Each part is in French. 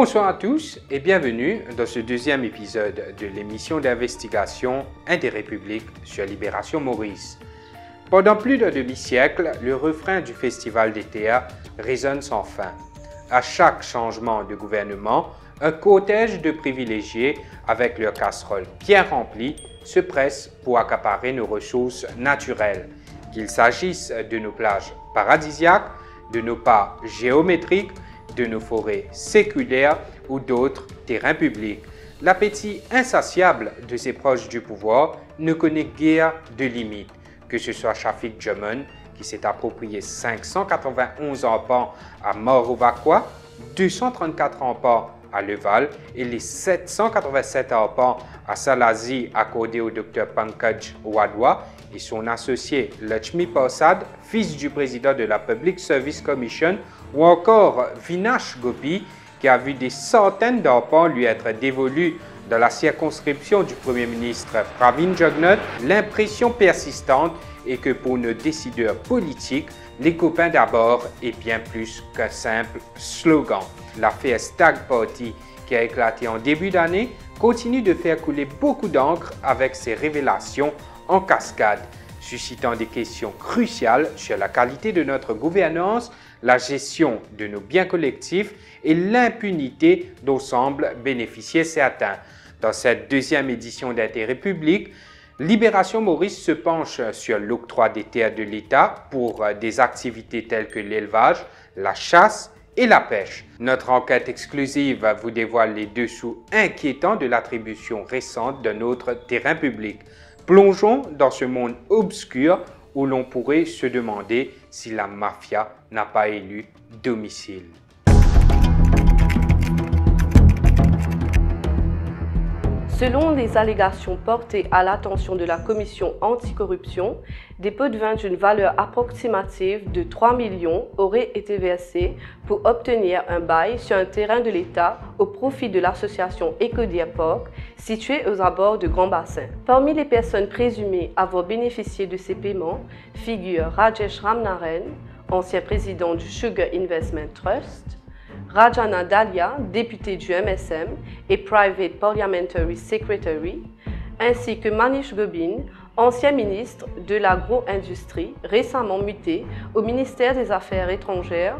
Bonsoir à tous et bienvenue dans ce deuxième épisode de l'émission d'investigation Interrépublique sur Libération Maurice. Pendant plus d'un demi-siècle, le refrain du Festival des théâtres résonne sans fin. À chaque changement de gouvernement, un cortège de privilégiés avec leurs casseroles bien remplies se presse pour accaparer nos ressources naturelles, qu'il s'agisse de nos plages paradisiaques, de nos parcs géométriques, de nos forêts séculaires ou d'autres terrains publics. L'appétit insatiable de ses proches du pouvoir ne connaît guère de limites, que ce soit Shafik Djeman, qui s'est approprié 591 empans à Morovaquois, 234 empans à Leval et les 787 empans à Salazie accordés au Dr Pankaj Wadhwa et son associé Lakshmi Prasad, fils du président de la Public Service Commission, ou encore Vinash Gopi, qui a vu des centaines d'empans lui être dévolus dans la circonscription du Premier ministre Pravin Jugnauth, l'impression persistante est que pour nos décideurs politiques, les copains d'abord est bien plus qu'un simple slogan. L'affaire Stag Party, qui a éclaté en début d'année, continue de faire couler beaucoup d'encre avec ses révélations en cascade, suscitant des questions cruciales sur la qualité de notre gouvernance, la gestion de nos biens collectifs et l'impunité dont semblent bénéficier certains. Dans cette deuxième édition d'Interrépublique, Libération Maurice se penche sur l'octroi des terres de l'État pour des activités telles que l'élevage, la chasse et la pêche. Notre enquête exclusive vous dévoile les dessous inquiétants de l'attribution récente d'un autre terrain public. Plongeons dans ce monde obscur où l'on pourrait se demander si la mafia n'a pas élu domicile. Selon les allégations portées à l'attention de la commission anticorruption, des pots de vin d'une valeur approximative de 3 millions auraient été versés pour obtenir un bail sur un terrain de l'État au profit de l'association Eco-Deer Park située aux abords de Grand Bassin. Parmi les personnes présumées avoir bénéficié de ces paiements figurent Rajesh Ramnaren, ancien président du Sugar Investment Trust, Rajana Dalia, député du MSM et Private Parliamentary Secretary, ainsi que Manish Gobin, ancien ministre de l'agro-industrie, récemment muté au ministère des Affaires étrangères,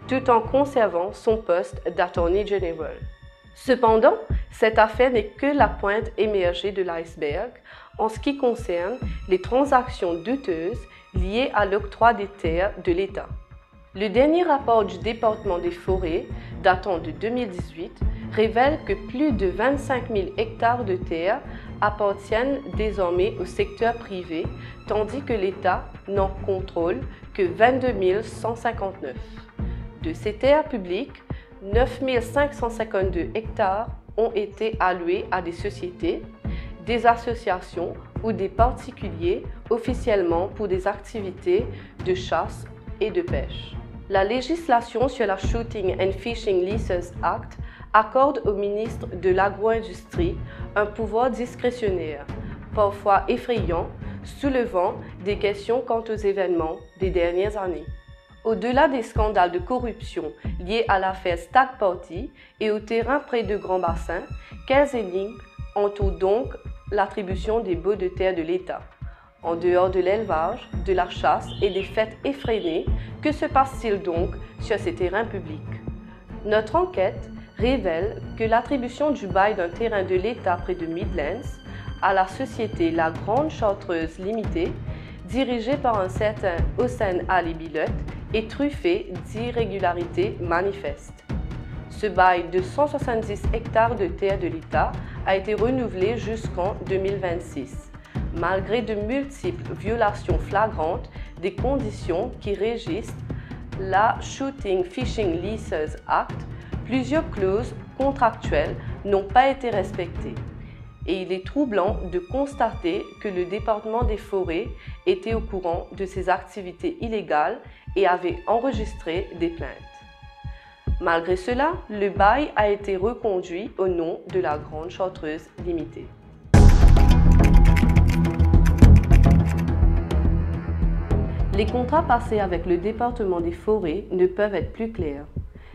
tout en conservant son poste d'Attorney General. Cependant, cette affaire n'est que la pointe émergée de l'iceberg en ce qui concerne les transactions douteuses liées à l'octroi des terres de l'État. Le dernier rapport du département des forêts, datant de 2018, révèle que plus de 25 000 hectares de terres appartiennent désormais au secteur privé, tandis que l'État n'en contrôle que 22 159. De ces terres publiques, 9 552 hectares ont été alloués à des sociétés, des associations ou des particuliers officiellement pour des activités de chasse et de pêche. La législation sur la Shooting and Fishing Leases Act accorde au ministre de l'Agro-industrie un pouvoir discrétionnaire, parfois effrayant, soulevant des questions quant aux événements des dernières années. Au-delà des scandales de corruption liés à l'affaire Stag Party et au terrain près de Grand Bassin, quelles énigmes entourent donc l'attribution des baux de terre de l'État? En dehors de l'élevage, de la chasse et des fêtes effrénées, que se passe-t-il donc sur ces terrains publics? Notre enquête révèle que l'attribution du bail d'un terrain de l'État près de Midlands à la société La Grande Chartreuse Limitée, dirigée par un certain Hossein Ali Bilotte, est truffée d'irrégularités manifestes. Ce bail de 170 hectares de terre de l'État a été renouvelé jusqu'en 2026. Malgré de multiples violations flagrantes des conditions qui régissent la Shooting Fishing Leases Act, plusieurs clauses contractuelles n'ont pas été respectées. Et il est troublant de constater que le département des forêts était au courant de ces activités illégales et avait enregistré des plaintes. Malgré cela, le bail a été reconduit au nom de la Grande Chartreuse Limitée. Les contrats passés avec le département des forêts ne peuvent être plus clairs.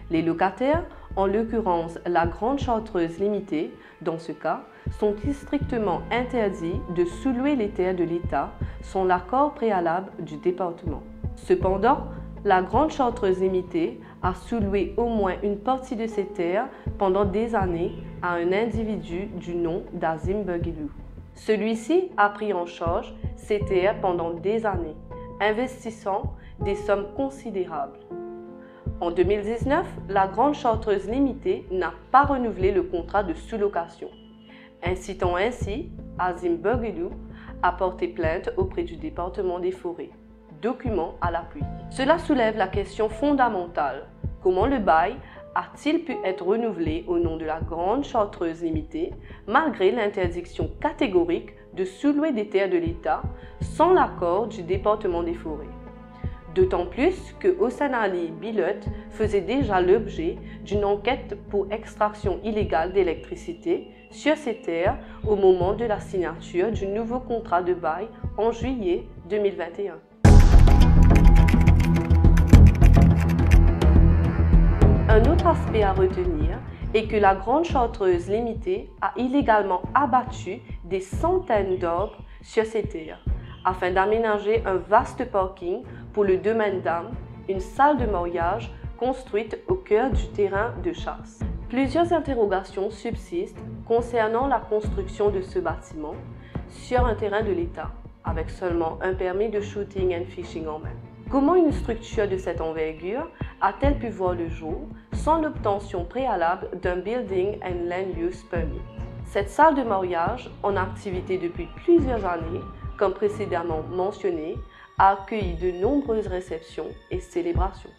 Les locataires en l'occurrence la Grande Chartreuse Limitée, dans ce cas, sont strictement interdits de sous-louer les terres de l'État sans l'accord préalable du département. Cependant, la Grande Chartreuse Limitée a sous-loué au moins une partie de ses terres pendant des années à un individu du nom d'Azim Bergelou. Celui-ci a pris en charge ces terres pendant des années, investissant des sommes considérables. En 2019, la Grande Chartreuse Limitée n'a pas renouvelé le contrat de sous-location, incitant ainsi Azim Bergelou à porter plainte auprès du département des Forêts. Document à l'appui. Cela soulève la question fondamentale. Comment le bail a-t-il pu être renouvelé au nom de la Grande Chartreuse Limitée malgré l'interdiction catégorique de sous-louer des terres de l'État sans l'accord du département des Forêts? D'autant plus que Hossein Ali Bilotte faisait déjà l'objet d'une enquête pour extraction illégale d'électricité sur ces terres au moment de la signature du nouveau contrat de bail en juillet 2021. Un autre aspect à retenir est que la Grande Chartreuse Limitée a illégalement abattu des centaines d'arbres sur ces terres afin d'aménager un vaste parking pour le domaine d'âme, une salle de mariage construite au cœur du terrain de chasse. Plusieurs interrogations subsistent concernant la construction de ce bâtiment sur un terrain de l'État, avec seulement un permis de shooting and fishing en main. Comment une structure de cette envergure a-t-elle pu voir le jour sans l'obtention préalable d'un Building and Land Use Permit? Cette salle de mariage, en activité depuis plusieurs années, comme précédemment mentionné, a accueilli de nombreuses réceptions et célébrations.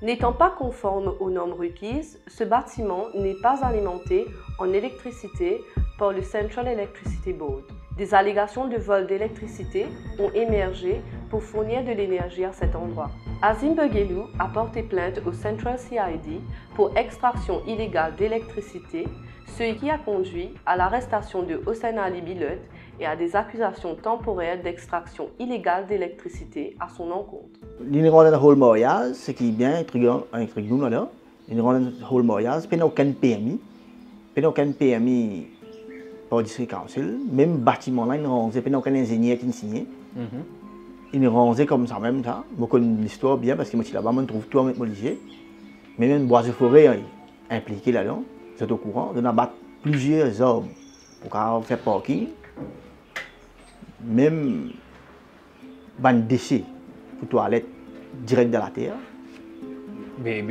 N'étant pas conforme aux normes requises, ce bâtiment n'est pas alimenté en électricité par le Central Electricity Board. Des allégations de vol d'électricité ont émergé pour fournir de l'énergie à cet endroit. Azim Bergelou a porté plainte au Central CID pour extraction illégale d'électricité, ce qui a conduit à l'arrestation de Hossein Ali Bilotte et à des accusations temporaires d'extraction illégale d'électricité à son encontre. L'Inroland Hall Mariage, ce qui est bien intriguant là, l'Inroland Hall Mariage, il n'y a aucun permis. Il n'y a aucun permis par le district council. Même bâtiment là, il n'y a aucun ingénieur qui signe. Il est rangé comme ça même. Je connais l'histoire bien parce que moi, là-bas, je trouve tout avec mon lycée. Mais même bois de forêt impliqué là-dedans, c'est au courant. On a battu plusieurs arbres pour faire parking. Même des déchets pour toilettes direct dans la terre. Mais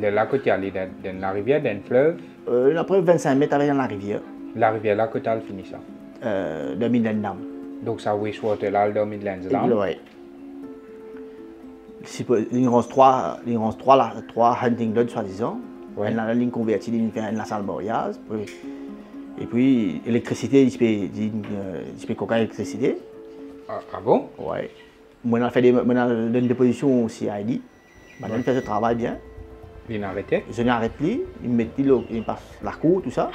là, côté aller dans la rivière, dans le fleuve? Après 25 mètres avec dans la rivière. La rivière là, côté elle finit ça? De Midland Dam. Donc ça, wastewater là, de Midland Dam? Oui. Il reste trois hunting lodges, soi-disant. Ouais. La ligne convertie, il fait la salle mariage. Et puis, l'électricité, il peut coquer l'électricité. Ah bon? Oui. Moi, on a fait une déposition au CID. Il fait ce travail bien. Il a arrêté? Je n'ai arrêté plus. Il passe la cour, tout ça.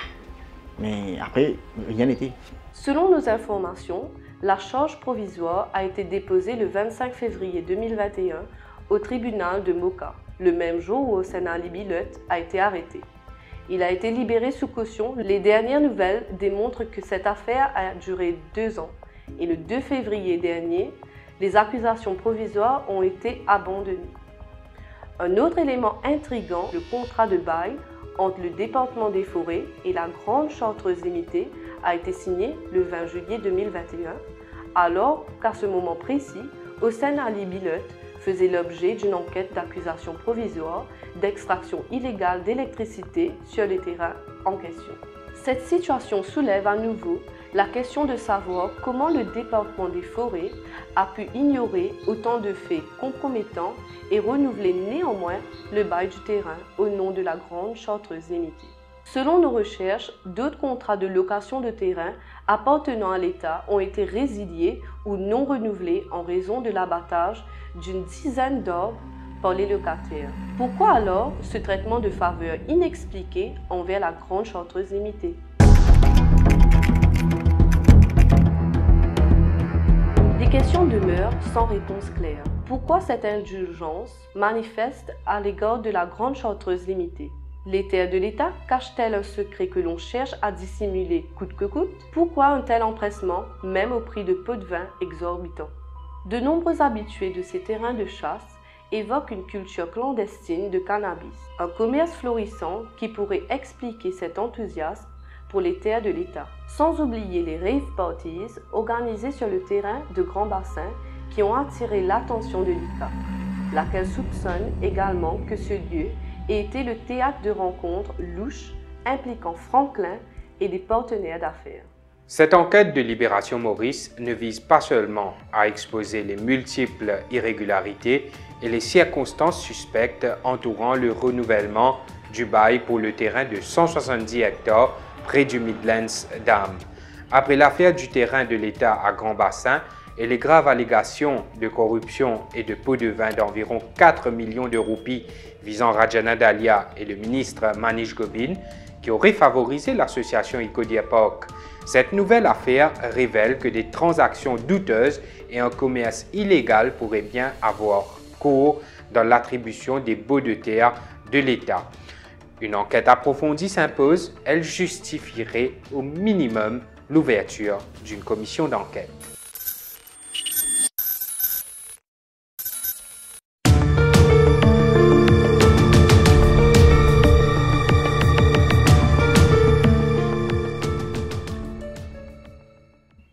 Mais après, rien n'était. Selon nos informations, la charge provisoire a été déposée le 25 février 2021 au tribunal de Moka, le même jour où Hossein Ali Bilotte a été arrêté. Il a été libéré sous caution. Les dernières nouvelles démontrent que cette affaire a duré 2 ans et le 2 février dernier, les accusations provisoires ont été abandonnées. Un autre élément intriguant, le contrat de bail entre le département des Forêts et la Grande Chartreuse Limitée a été signé le 20 juillet 2021, alors qu'à ce moment précis, Hossein Ali Bilotte faisait l'objet d'une enquête d'accusation provisoire d'extraction illégale d'électricité sur les terrains en question. Cette situation soulève à nouveau la question de savoir comment le département des Forêts a pu ignorer autant de faits compromettants et renouveler néanmoins le bail du terrain au nom de la Grande Chartreuse Limitée. Selon nos recherches, d'autres contrats de location de terrain appartenant à l'État ont été résiliés ou non renouvelés en raison de l'abattage d'une dizaine d'arbres par les locataires. Pourquoi alors ce traitement de faveur inexpliqué envers la Grande Chartreuse Limitée? Les questions demeurent sans réponse claire. Pourquoi cette indulgence manifeste à l'égard de la Grande Chartreuse Limitée? Les terres de l'État cachent-elles un secret que l'on cherche à dissimuler coûte que coûte? Pourquoi un tel empressement, même au prix de pots de vin exorbitants? De nombreux habitués de ces terrains de chasse évoquent une culture clandestine de cannabis, un commerce florissant qui pourrait expliquer cet enthousiasme pour les terres de l'État. Sans oublier les rave parties organisées sur le terrain de Grand Bassin qui ont attiré l'attention de l'ICA, laquelle soupçonne également que ce lieu ait été le théâtre de rencontres louches impliquant Franklin et des partenaires d'affaires. Cette enquête de Libération Maurice ne vise pas seulement à exposer les multiples irrégularités et les circonstances suspectes entourant le renouvellement du bail pour le terrain de 170 hectares près du Midlands d'Am. Après l'affaire du terrain de l'État à Grand Bassin et les graves allégations de corruption et de pots de vin d'environ 4 millions de roupies visant Rajana Dalia et le ministre Manish Gobin, qui auraient favorisé l'association Ecodia Park, cette nouvelle affaire révèle que des transactions douteuses et un commerce illégal pourraient bien avoir cours dans l'attribution des baux de terre de l'État. Une enquête approfondie s'impose, elle justifierait au minimum l'ouverture d'une commission d'enquête.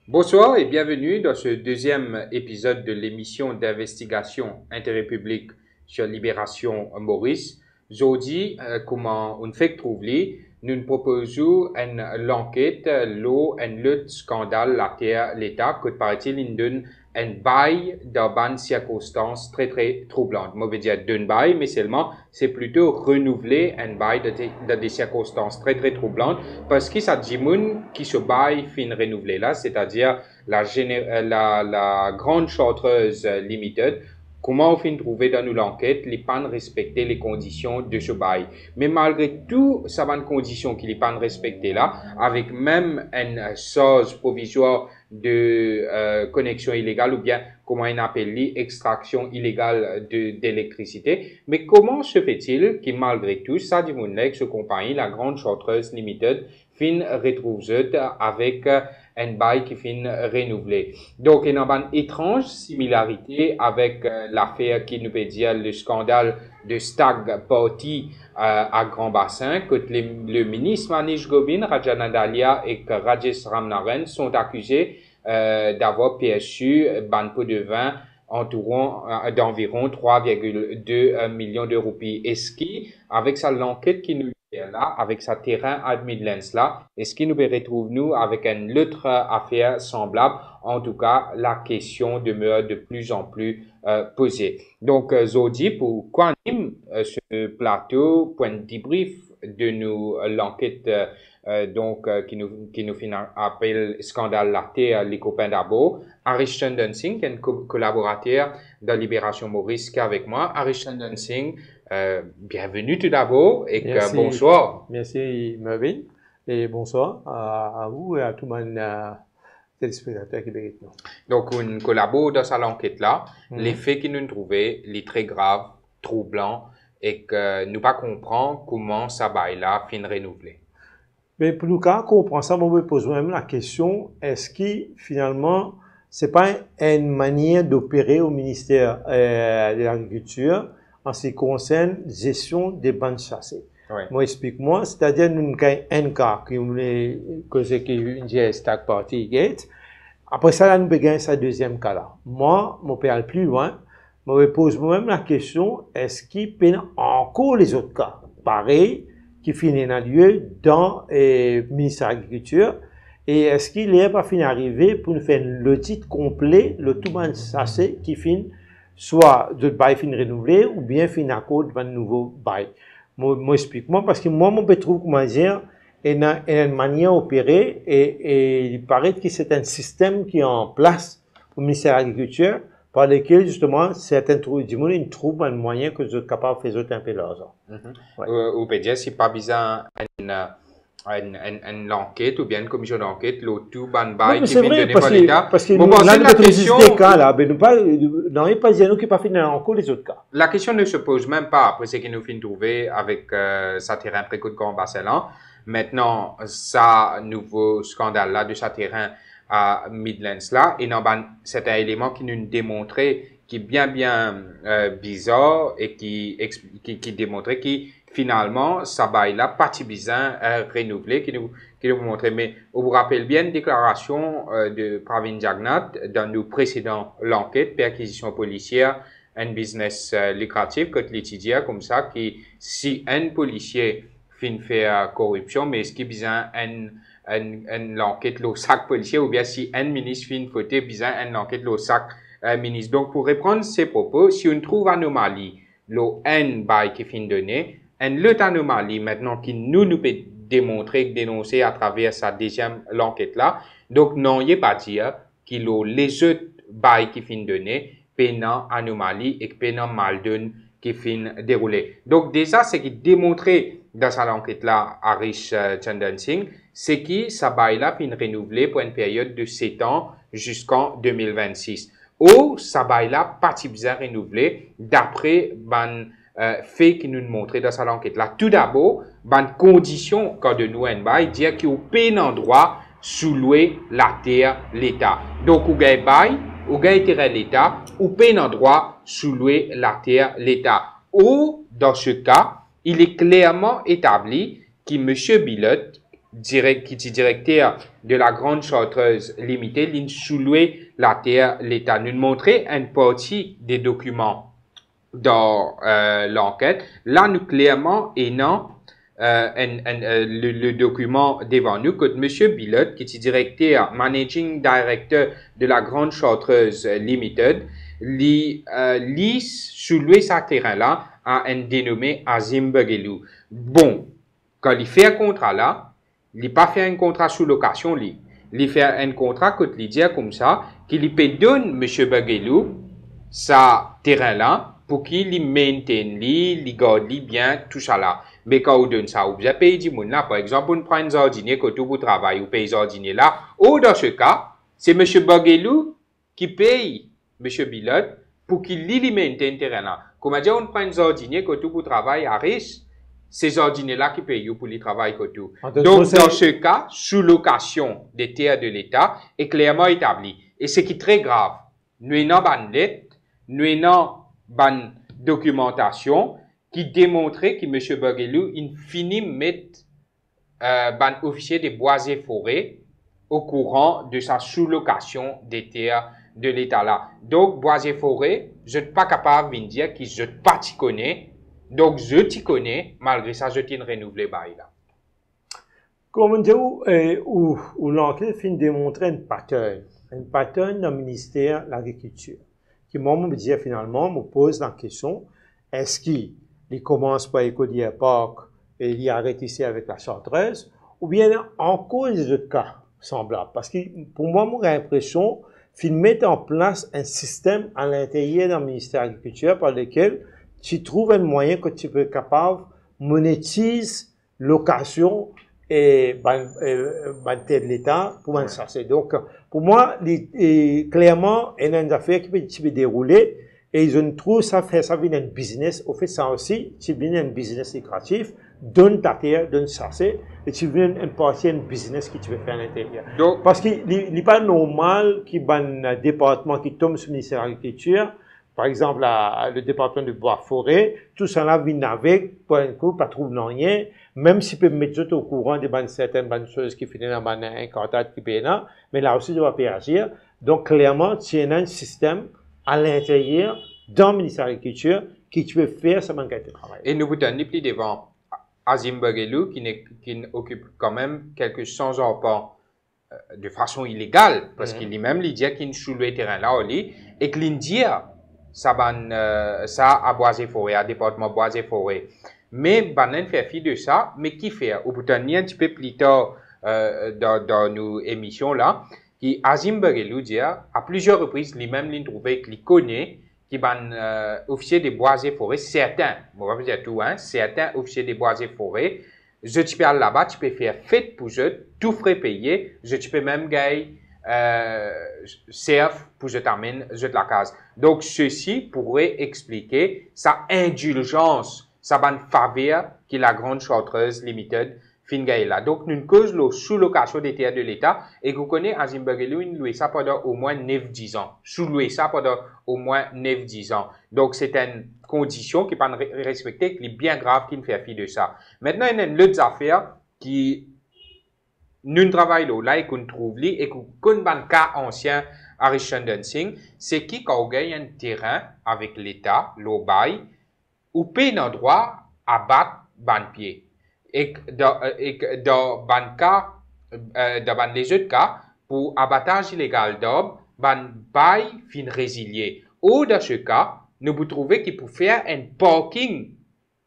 Bonsoir et bienvenue dans ce deuxième épisode de l'émission d'investigation interrépublique sur Libération Maurice. Aujourd'hui, comment on fait trouver, nous proposons une enquête, un scandale la terre l'État, que paraît-il il donne un bail dans circonstances très troublantes. Je veux dire d'un bail, mais seulement c'est plutôt renouveler un bail dans des circonstances très troublantes, parce que ça dit qui se bail fin renouvelé là, c'est-à-dire la grande chartreuse limited. Comment on finit trouver dans l'enquête les pas respecter les conditions de ce bail. Mais malgré tout, ça va une condition qui n'est pas respectée là, avec même une source provisoire de connexion illégale ou bien comment on appelle extraction illégale d'électricité. Mais comment se fait-il que malgré tout, ça dit mon ex compagnie, la Grande Chartreuse Limited, fin retrouve avec un bail qui fin renouvelé. Donc, il y a une étrange similarité avec l'affaire qui nous peut dire le scandale de Stag Party à Grand Bassin, que le ministre Manish Gobin, Rajana Dalia et Rajesh Ramnaran sont accusés d'avoir perçu un pot de vin d'environ 3,2 millions de roupies. Est-ce qu'avec ça, l'enquête qui nous là, avec sa terrain à Midlands là, est-ce qu'il nous retrouve nous avec une autre affaire semblable? En tout cas, la question demeure de plus en plus posée. Donc, Zodi, pour quoi ce plateau, point de débrief de nous l'enquête qui nous appelle scandale la terre, les copains d'abo. Arishan Dunsing, qui est un collaborateur de Libération Maurice, qui est avec moi. Arishan Dunsing, bienvenue tout d'abord et bonsoir. Merci Mervyn et bonsoir à vous et à tout le monde téléspectateur québécois. Donc on collabore dans cette enquête là. Les faits qui nous trouvaient, les très graves, troublants et que nous pas comprendre comment ça bail là fin renouvelé. Mais pour nous comprendre ça, on me pose même la question, est-ce que finalement c'est pas une manière d'opérer au ministère de l'Agriculture en ce qui concerne gestion des bandes chassées? Oui. Moi, explique-moi, c'est-à-dire, nous avons un cas que c'est une Stag Party Gate. Après ça, là, nous avons gagné ce deuxième cas là. Moi, je peux aller plus loin. Je me pose moi-même la question, est-ce qu'il y a encore les autres cas? Pareil, qui finissent dans lieu dans le ministère de l'Agriculture. Et est-ce qu'il est pas fini d'arriver pour nous faire le titre complet, le tout bande chassé qui finit soit de bail fin renouvelé ou bien fin à cause d'un nouveau bail. Moi, explique-moi, parce que moi, je trouve comment dire, il y a une manière d'opérer et il paraît que c'est un système qui est en place au ministère de l'Agriculture par lequel, justement, certains trouvent un moyen que vous êtes capable de faire un peu l'argent. Ou peut dire, c'est pas besoin une enquête ou bien une commission d'enquête, l'auto ban Non, bail mais qui c'est vient vrai, donner par l'État. parce que Bon, nous, bon, là, c'est nous la avons question. des cas là, mais nous pas, non, il n'y a pas de nous qui pas fait encore les autres cas. La question ne se pose même pas après ce que nous finissons de trouver avec sa terrain précoce de Grand-Basselan. Maintenant, ça nouveau scandale là de sa terrain à Midlands là, et non, ben, c'est un élément qui nous démontrait qui est bien bizarre et qui démontrait qui finalement ça bail là parti bizarre renouvelé qui nous montrait. Mais on vous rappelle bien une déclaration de Pravin Jagannath dans nos précédents l'enquête perquisition policière un business lucratif que l'étudiant comme ça qui si un policier fin faire corruption mais est-ce qu'il besoin une enquête le sac policier ou bien si un ministre fin faute besoin une enquête le sac ministre. Donc pour reprendre ces propos, si on trouve anomalie le un bail qui fin donné une autre anomalie maintenant qui nous peut démontrer dénoncer à travers sa deuxième l'enquête là, donc non il pas dire qu'il les autres bail qui fin donné pénant anomalie et pénant mal donne qui fin déroulé. Donc déjà ce qui démontré dans cette enquête là Harish Chandan Singh c'est que ça bail là fin renouvelé pour une période de 7 ans jusqu'en 2026. Ou ça bail là partie bizarre renouvelé d'après fait qui nous montrait dans cette enquête là. Tout d'abord, condition quand de nous un bail dire qu'il y a un endroit sous louer la terre l'État. Donc, ou gagne bail, ou gagne terrain l'État, ou paye un endroit sous louer la terre l'État. Ou, dans ce cas, il est clairement établi que M. Bilot, qui est directeur de la Grande Chartreuse Limitée, il sous louer la terre l'État. Nous montrer une partie des documents dans l'enquête. Là, nous clairement ayant le document devant nous que M. Bilot, qui est directeur, managing director de la Grande Chartreuse Limited, lit soulever sa terrain là à un dénommé Azim Bagelou. Bon, quand il fait un contrat là, il n'a pas fait un contrat sous location, il fait un contrat que il dit comme ça, qu'il peut donner M. Bagelou sa terrain là, pour qu'il y maintienne, il garde bien, tout ça là. Mais quand on donne ça, vous payez du monde là, par exemple, on prend un jardinier que tout vous travaille, vous payez jardinier là, ou dans ce cas, c'est M. Bagelou qui paye M. Bilot pour qu'il y maintienne terrain là. Comme dire, on prend un jardinier que tout vous travaille à riche, c'est jardinier là qui paye pour le travail que tout. Donc, dans ce cas, sous location des terres de l'État est clairement établi. Et ce qui est très grave, nous avons une lettre, nous avons une documentation qui démontrait que M. Bagelou, il finit mettre un officier des bois et forêts au courant de sa sous-location des terres de l'État là. Donc, bois et forêts, je ne suis pas capable de dire que je ne pas t'y connais. Donc, je t'y connais, malgré ça, je t'y renouvelé bail là. Comme on dit, où l'enquête finit de démontrer un pattern dans le ministère de l'Agriculture. Qui, moi, me dit finalement, me pose la question, est-ce qu'il commence par écouter Parc et il arrête ici avec la Chartreuse, ou bien en cause de cas semblables? Parce que, pour moi, j'ai l'impression qu'il met en place un système à l'intérieur d'un ministère de l'Agriculture par lequel tu trouves un moyen que tu peux être capable de monétiser location et de l'État pour un chercher. Donc, pour moi, clairement, il y a une affaire qui peut dérouler et je trouve ça fait ça vient un business. Au fait, ça aussi, tu viens un business lucratif, donne ta terre, donne chercher et tu viens une partie un business que tu veux faire à l'intérieur. Donc, parce qu'il n'est pas normal qu'il y ait un département qui tombe sur le ministère de l'Agriculture. Par exemple, le département de bois-forêt, tout ça là vient avec, pour un coup, pas trouve rien, même s'il peut mettre tout au courant de certaines bonnes choses qui finissent dans un contact qui paye là, mais là aussi, il doit pas agir. Donc, clairement, tu as un système à l'intérieur, dans le ministère de l'Agriculture, qui tu veux faire ce manque de travail. Et nous vous tenons plus devant Azim Bagelou, qui occupe quand même quelques 100 emplois de façon illégale, parce qu'il dit même, il dit qu'il sous le terrain là, et que l'India, ça à bois et forêt, à département bois et forêt. Mais, banen fait fi de ça, mais qui fait? Au bout d'un un petit peu plus tard, dans nos émissions là, qui Azim Bagelou dit, à plusieurs reprises, lui-même, il trouvait qu'il connaît, qui officier des bois et forêts, certains, on va pas dire tout, certains officiers des bois et forêts, je tu peux aller là-bas, tu peux faire fête pour je, tout frais payé, je tu peux même gagner serve pour je t'amène je de la case. Donc, ceci pourrait expliquer sa indulgence, sa bonne faveur que la grande chartreuse limited fin là. Donc, nous cause la sous-location des terres de l'État et vous connaissez à Zimbabwe, nous loué ça pendant au moins 9-10 ans. Sous-loué ça pendant au moins 9-10 ans. Donc, c'est une condition qui n'est pas respectée, qui est bien grave, qui ne fait fi de ça. Maintenant, il y a une autre affaire qui nous travaillons là et qu'on trouve là et qu'on a un cas ancien à Richard Singh, c'est qui quand on gagne un terrain avec l'État, l'Obaï, ou paye un droit à battre ban pied. Et dans ban cas, dans les autres cas, pour abattage illégal d'homme, ban bail fin résilié. Ou dans ce cas, nous vous trouvez qu'il peut faire un parking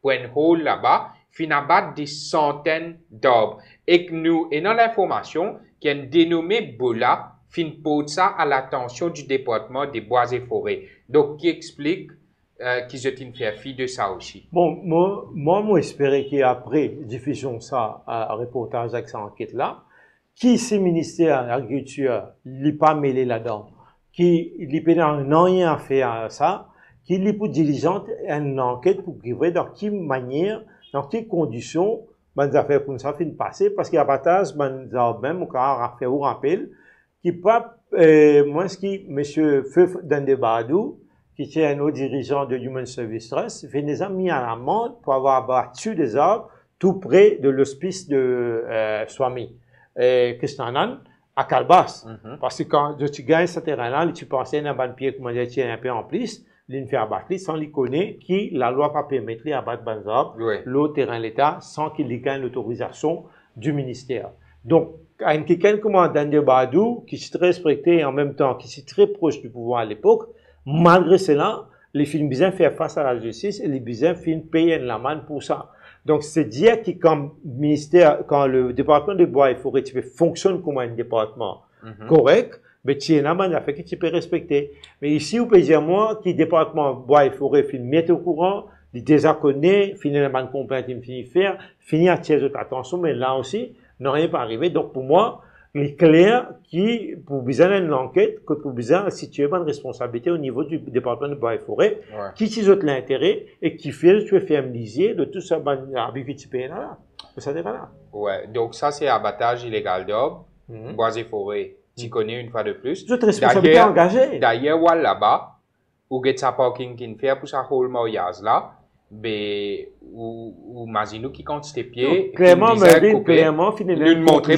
pour un hall là-bas, fin abattre des centaines d'arbres. Et que nous ayons l'information qu'il y a un dénommé Bola, fin pose ça à l'attention du département des bois et forêts. Donc, qui explique qu'ils ont fait fi de ça aussi. Bon, moi, espérais qu'après diffusion ça, à reportage avec cette enquête-là, qui ce ministère de l'Agriculture n'est pas mêlé là-dedans, qui n'a rien à faire à ça, qui n'est pas diligente une enquête pour voir dans quelle manière, dans quelles conditions, les affaires comme ça finissent passer, parce qu'il y a abattage, même, on a fait un rappel, qui pas, moi, ce qui, monsieur Feuf Dandebadou, qui est un autre dirigeant de Human Service Trust, fait des mis à l'amende pour avoir abattu des arbres tout près de l'hospice de Swami, Kristanan, à Calbas. Parce que quand tu gagnes ce terrain-là, tu pensais à un ban pied, comment dire, tu es un peu en plus, il fait abattre, sans lui connaître qui la loi pas permettre à abattre des arbres, l'autre terrain de l'État, sans qu'il gagne l'autorisation du ministère. Donc, un quelqu'un comme Daniel Badou, qui est très respecté et en même temps, qui est très proche du pouvoir à l'époque, malgré cela, les films bizarres faire face à la justice et les bizarres films payent une amende pour ça. Donc, c'est dire que quand le département de bois et forêt fonctionne comme un département correct, mais tu as une amende à faire que tu peux respecter. Mais ici, vous pouvez dire, moi, qui département bois et forêt film mettre au courant, les désaccorder, finir la bonne complainte, il finit faire, finir à tirer votre attention, mais là aussi, n'a rien pas arrivé. Donc, pour moi, il est clair qui, pour besoin d'une enquête, que pour besoin situer une responsabilité au niveau du département de bois et forêt, qui s'isole l'intérêt et qui fait, tu fais un lisier de tout ça, que tu payes là. Ça n'est pas là. Ouais. Donc, ça, c'est abattage illégal d'arbres, bois et forêt. Tu connais une fois de plus. C'est une responsabilité engagée. D'ailleurs, voilà là-bas, où get sa parking qui fait pour sa whole mariage là, ou Mazino qui compte ses pieds. Clairement, clairement, nous montrer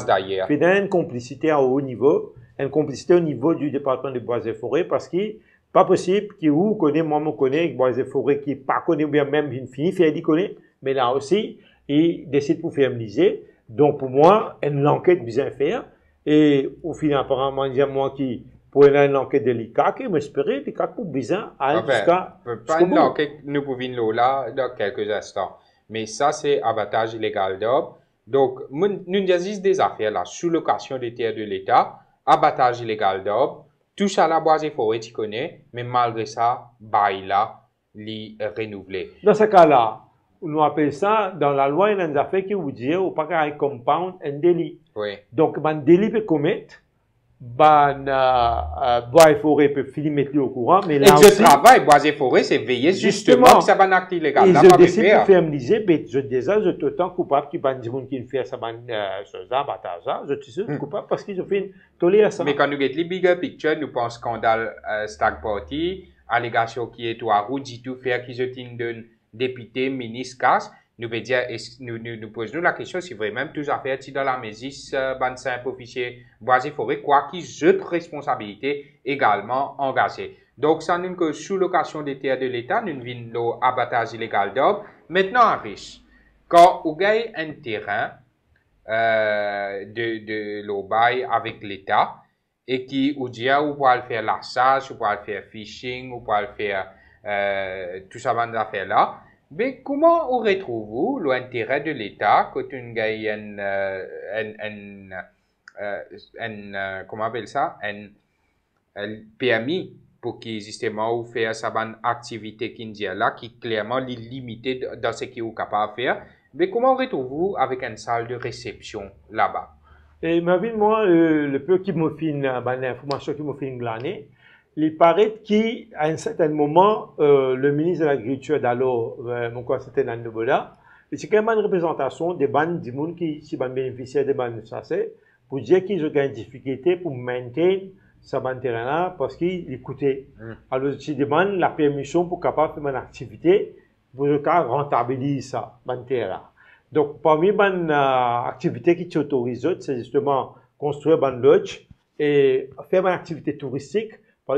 d'ailleurs. Finalement, une complicité à haut niveau, une complicité au niveau du département de bois et forêt, parce qu'il pas possible que vous connaissez, moi, je connais, bois et forêt qui pas connaît bien même une fille, fait dit connaît, mais là aussi, il décide pour faire liser. Donc, pour moi, une enquête bien faire. Et au final, apparemment, il y a moi qui, pour une enquête délicate, qui m'espérait, des cas pour bizarre, jusqu'à. Pas une enquête, nous pouvons là dans quelques instants. Mais ça, c'est abattage illégal d'arbres. Donc, nous avons des affaires là, sous-location des terres de l'État, abattage illégal d'arbres, tout ça la bois et forêt, tu connais, mais malgré ça, bail là, li renouvelé. Dans ce cas-là, on appelle ça, dans la loi, il y a des affaires qui vous disent, ou pas qu'un compound, un délit. Oui. Donc, un délit peut commettre, bois et forêt peut finir mettre au courant, mais là et aussi. Et travail, bois et forêt, c'est veiller justement que ça va un acte illégal. Et je décide de faire liser, mais je déjà, je suis autant coupable qu'il y a des gens qui font ça, je suis coupable parce qu'ils ont fait une tolérance. Mais quand nous regardons les bigger picture, nous pensons scandale Stag Party, allégation qui est à route, dit tout faire qu'ils ont une député, ministre, casse. Nous veut dire, nous posons la question si vraiment tout à fait, si dans la mésis, ban simple officier, bois et forêt, quoi qu'ils ont responsabilité également engagée. Donc, ça nous que sous location des terres de l'État, nous venons abattage illégal d'arbres. Maintenant, en riche, quand vous gagnez un terrain, de l'Obaï avec l'État, et qui, vous dit, vous pouvez faire l'assage, vous pouvez faire fishing, vous pouvez faire, tout ça, van affaires là. Mais comment on retrouve l'intérêt de l'État quand on gagne comment on appelle ça, un permis pour qu'il justement ou faire sa bonne activité qui là, qui clairement est limitée dans ce qu'il est capable de faire, Mais comment retrouvez-vous avec une salle de réception là-bas? Et ma vie, moi, le peu qui me fait l'information qui me fait glaner, il paraît qu'à un certain moment, le ministre de l'Agriculture d'alors, mon quoi c'était dans le Bola, c'est quand même une représentation des bandes du monde qui bénéficiaient des bandes ça c'est pour dire qu'ils ont une difficulté pour maintenir sa bande terrain parce qu'ils coûtaient. Alors, ils demandent la permission pour capable faire une activité pour rentabiliser ça, bande terrain. Donc, parmi les activités qui t'autorisent, c'est justement construire une lodge et faire une activité touristique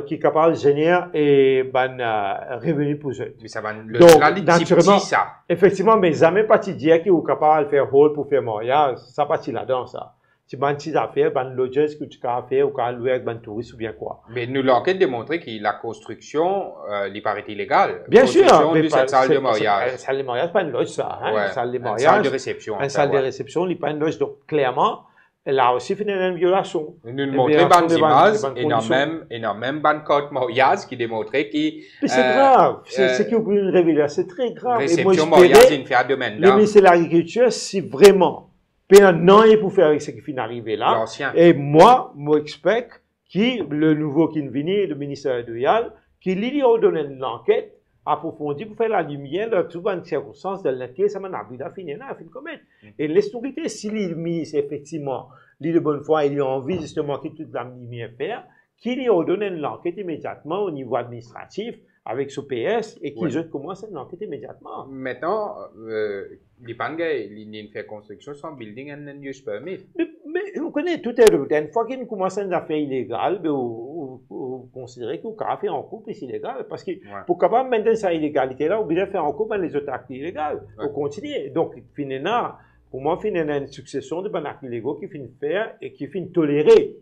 qui est capable de générer un revenu pour eux. Mais ça va Donc, naturellement, ça. Effectivement, mais jamais pas te dire qu'ils sont capables de faire hall pour faire mariage, ça pas là-dedans, ça. C'est une petite affaire, une lodge que tu peux faire ou tu louer avec un touriste ou bien quoi. Mais nous l'enquête démontré que la construction, il paraît illégale. Bien sûr, mais cette salle de mariage. Une salle de mariage, pas une lodge, ça. Hein? Ouais, une salle de mariage. Une salle de réception. Une salle de réception, il n'est pas une lodge. Donc, clairement, elle a aussi fait une violation. Nous montrons des images, et non même ban code mariage qui démontrait que. C'est grave. C'est qu'il y a une révélation. C'est très grave. Réception mariage, c'est une faire domaine. Le ministère de l'Agriculture, si vraiment, non, il pour faire avec ce qui finit d'arriver là. Et moi, expect le nouveau qui vient, le ministère de l'Agriculture, qui lui a donné une enquête approfondie pour faire la lumière dans toutes les circonstances de l'intérêt, ça m'a abusé à finir là, à finir comme et l'historité, si l'IMI, effectivement, l'île de bonne foi, il a envie justement que toute la lumière faire, qui lui a donné l'enquête immédiatement au niveau administratif avec ce PS et qui commence l'enquête immédiatement. Maintenant, les Pangais, ils fait construction sans building and use permit. Mais vous connaissez tout est une fois qu'ils commencent une affaire illégale, vous considérez que vous pouvez faire en couple c'est illégal parce que pour capable maintenir cette illégalité là, vous devez faire en couple les autres actes illégaux. Vous continuez. Donc finalement, pour moi, finalement une succession de actes illégaux qui finissent faire et qui finissent tolérer.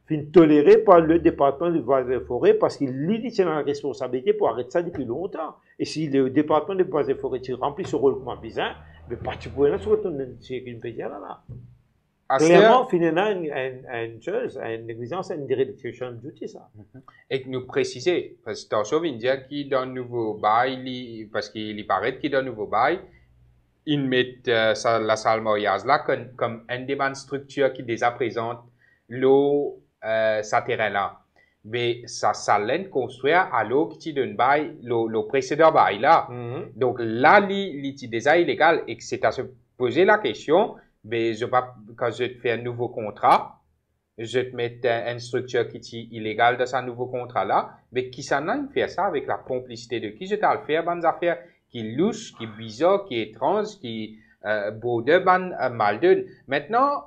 Finissent tolérer par le département des bois et forêts parce qu'il lui tient la responsabilité pour arrêter ça depuis longtemps. Et si le département des bois et forêts remplit ce rôle comme un bizarre, mais particulièrement sur une pays là. Clairement, finalement, une négligence, une direction de duty, ça. Et nous préciser, parce que attention, il dit qu'il donne un nouveau bail, parce qu'il paraît qu'il donne un nouveau bail, ils mettent la salle mariage là comme une des bonnes structures qui déjà présente l'eau, sa terrain là. Mais ça salle construit à l'eau qui donne bail, le précédent bail là. Donc là, il est déjà illégal et que c'est à se poser la question. Mais quand je te fais un nouveau contrat, je te mets une structure qui est illégale dans ce nouveau contrat-là, mais qui s'en a fait ça avec la complicité de qui je t'ai le faire, bonnes affaires qui louche, qui bizarre, qui étrange, qui beau de mal de. Maintenant,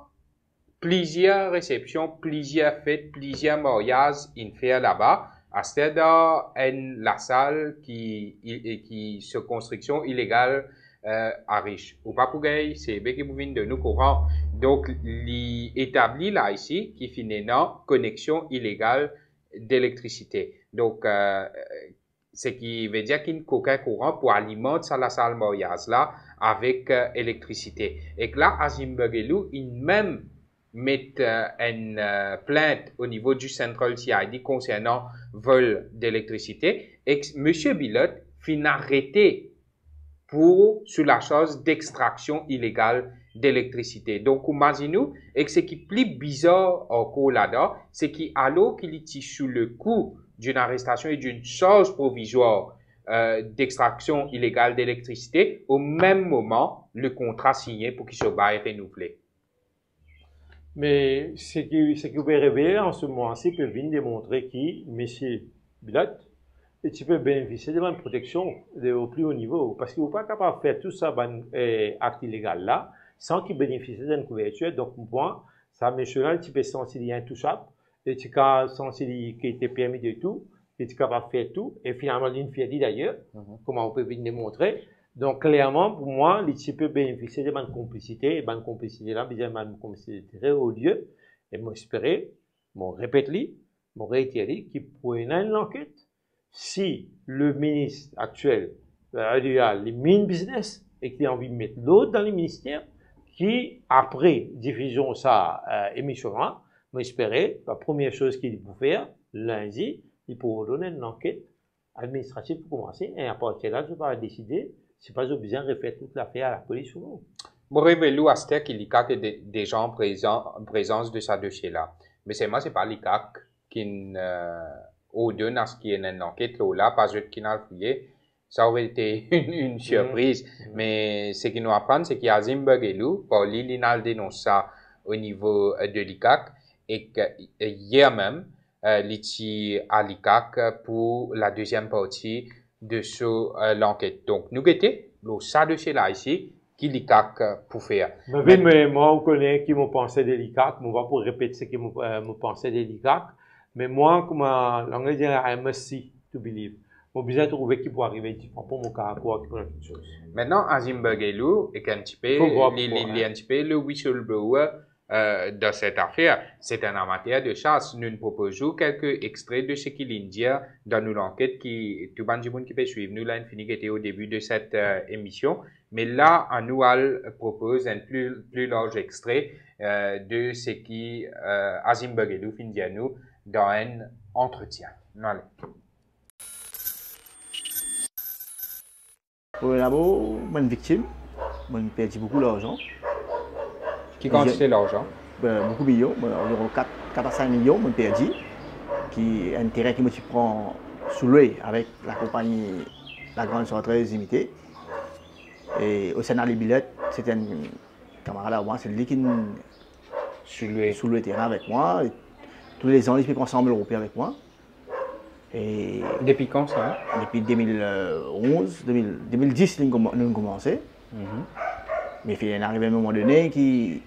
plusieurs réceptions, plusieurs fêtes, plusieurs mariages, il fait là-bas. À cette la salle qui se construction illégale à riche. Ou pas pour gay, c'est bien que vous venez de nous courant. Donc, l'établi là ici, qui finit non, connexion illégale d'électricité. Donc, ce qui veut dire qu'il n'y a aucun courant pour alimenter la salle mariage là avec électricité. Et que là, à Zimbabwe, ils même mettent une plainte au niveau du Central CID concernant vol d'électricité. Et que M. Bilot finit arrêté sur la chose d'extraction illégale d'électricité. Donc, imaginez-nous, et ce qui est plus bizarre encore là-dedans, c'est qu'alors qu'il est sous le coup d'une arrestation et d'une chose provisoire d'extraction illégale d'électricité, au même moment, le contrat signé pour qu'il se baille renouvelé. Mais ce qui vous révéler en ce moment-ci peut venir démontrer que M. Bilot, et tu peux bénéficier de la protection au plus haut niveau. Parce que vous n'êtes pas capable de faire tout ça, acte illégal là, sans qu'il bénéficie d'une couverture. Donc, moi, ça, monsieur-là, tu peux sentir qu'il y a un touchable, et tu peux sentir qu'il était permis de tout, et tu es capable de faire tout, et finalement, il y a dit d'ailleurs, comment on peut venir démontrer. Donc, clairement, pour moi, tu peux bénéficier de ma complicité, et ma complicité là, bien ma complicité très haut lieu, et moi, j'espérais, mon répète-li, mon réitère-li, qui pourrait une enquête. Si le ministre actuel a les mines business et qu'il a envie de mettre l'autre dans les ministères, qui, après diffusion de sa émission-là, m'espérait, la première chose qu'il peut faire, lundi, il pourra donner une enquête administrative pour commencer, et à partir de là, je vais décider c'est pas besoin de refaire toute l'affaire à la police ou non. Bon, révélou à ce qu'il y a des gens en présence de ça dossier-là. Mais c'est moi, c'est pas l'ICAC qui au deux dans ce qui est une enquête là, pas juste qui n'a fouillé. Ça aurait été une surprise. Mais ce qui nous apprend, c'est qu'il y a Zimbabwe, Pauli, il dénonce ça au niveau de l'ICAC et que hier même, l'ITI à l'ICAC pour la deuxième partie de l'enquête. Donc, nous guettons, ça dossier là ici, qui l'ICAC pour faire. Mais moi, on connaît qui m'ont pensé de l'ICAC, on va pour répéter ce qu'ils m'ont pensé de l'ICAC. Mais moi, comme l'anglais dit, I must see to believe. J'ai besoin de trouver qui peut arriver différent pour mon caractère, qui peut faire quelque chose. Maintenant, à Zimbabwe, et qu'un petit peu, le whistleblower dans cette affaire, c'est un amateur de chasse. Nous proposons quelques extraits de ce qu'il dit dans nos enquêtes qui, tout le monde qui peut suivre, nous l'avons fini qui était au début de cette émission. Mais là, Anoual propose un plus large extrait de ce qui Azim Baguelou finit à nous dans un entretien. Allez. Pour d'abord, une victime, j'ai perdu beaucoup d'argent. Qui quantité l'argent? Beaucoup de millions, environ 4 à 5 millions, j'ai perdu. Qui intérêt qui me prend sous l'œil avec la compagnie La Grande Sorteuse Limitée. Et au Sénat les billets, c'était un camarade à moi, c'est lui qui sous le terrain avec moi. Et tous les ans, il fait ensemble européen avec moi. Et depuis quand ça? Depuis 2011, 2010, nous avons commencé. Mais il est arrivé à un moment donné qui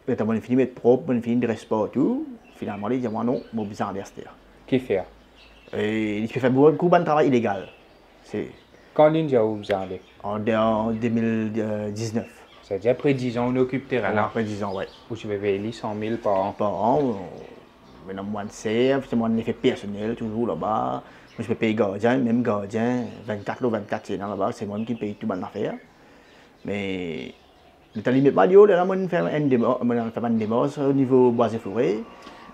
on a fini d'être propre, on a fini de rester partout. Finalement, il dit moi non, je besoin d'ester. Qui fait? Et il fait beaucoup de travail illégal. Quand il a besoin d'être? En 2019. C'est-à-dire après 10 ans, on occupe terrain là? Après 10 ans, oui. Où tu peux payer 100 000 par an? Par an. Maintenant, moi, c'est mon effet personnel, toujours là-bas. Je peux payer gardien, même gardien, 24 ou 24 c'est là-bas, c'est moi qui paye tout mon affaire. Mais le temps limite pas là, on fait un démarche au niveau bois et forêt.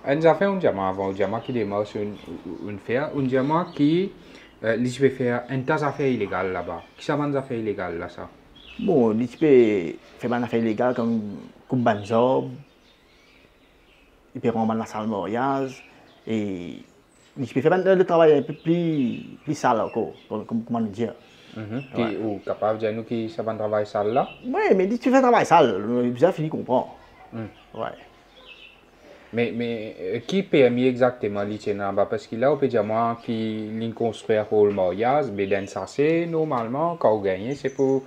On a fait un diamant avant, un diamant qui démarche une faire, un diamant qui peut faire un tas d'affaires illégales là-bas. Qui ça des affaires illégales là ça? Bon, il peut faire des affaires illégales comme banjob. Il peut rendre la salle de mariage et il peut faire le travail un peu plus sale encore, comment dire. Ou capable de dire nous qui ça va travail sale là? Oui, mais si tu fais un travail sale, il a fini de comprendre. Ouais. Mais qui permet exactement l'itinérant? Parce que là, on peut dire moi qui construire pour le mariage, mais dans ça c'est normalement quand on gagne, c'est pour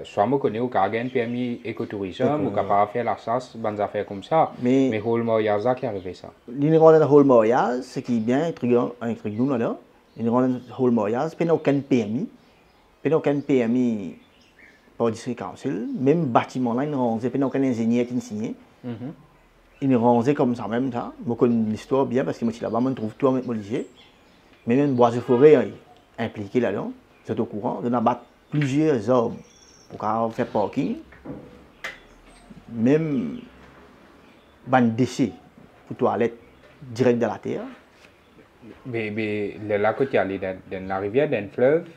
soit je connais ou quand on permis écotourisme ou capable faire la chasse, des affaires comme ça. Mais pour le mariage, ça qui arrive ça. L'ignorant dans le mariage, c'est qui est bien un truc nous là. L'ignorant dans le mariage, il n'y a aucun permis. Il n'y a aucun permis par le district council. Même bâtiment là, il n'y a aucun ingénieur qui signé. Il est rangé comme ça même ça. Je connais l'histoire bien parce que moi là-bas, je trouve tout avec mon lycée. Mais même bois de forêt impliqué là-dedans, c'est au courant. On a battu plusieurs arbres pour faire parking. Même des déchets pour toilette direct de la terre. Mais là que tu es allé dans la rivière, dans le fleuve?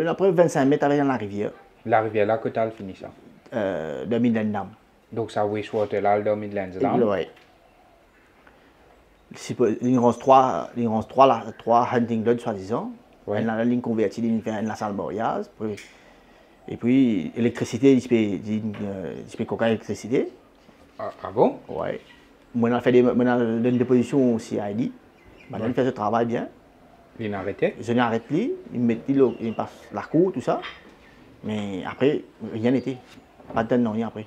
Après 25 mètres avec dans la rivière. La rivière là que tu as fini ça? De Midland. Donc ça wastewater là, le Midlands là? Oui. Il reste trois hunting lodges soi-disant. Ouais. La ligne convertie, il fait la salle de mariage. Et puis l'électricité, il peut coquer l'électricité. Ah bon? Oui. Moi, on a fait une déposition au CID. Il fait ce travail bien. Il n'a arrêté? Je l'ai arrêté, il passe la cour, tout ça. Mais après, rien n'était. Pas de temps, rien après.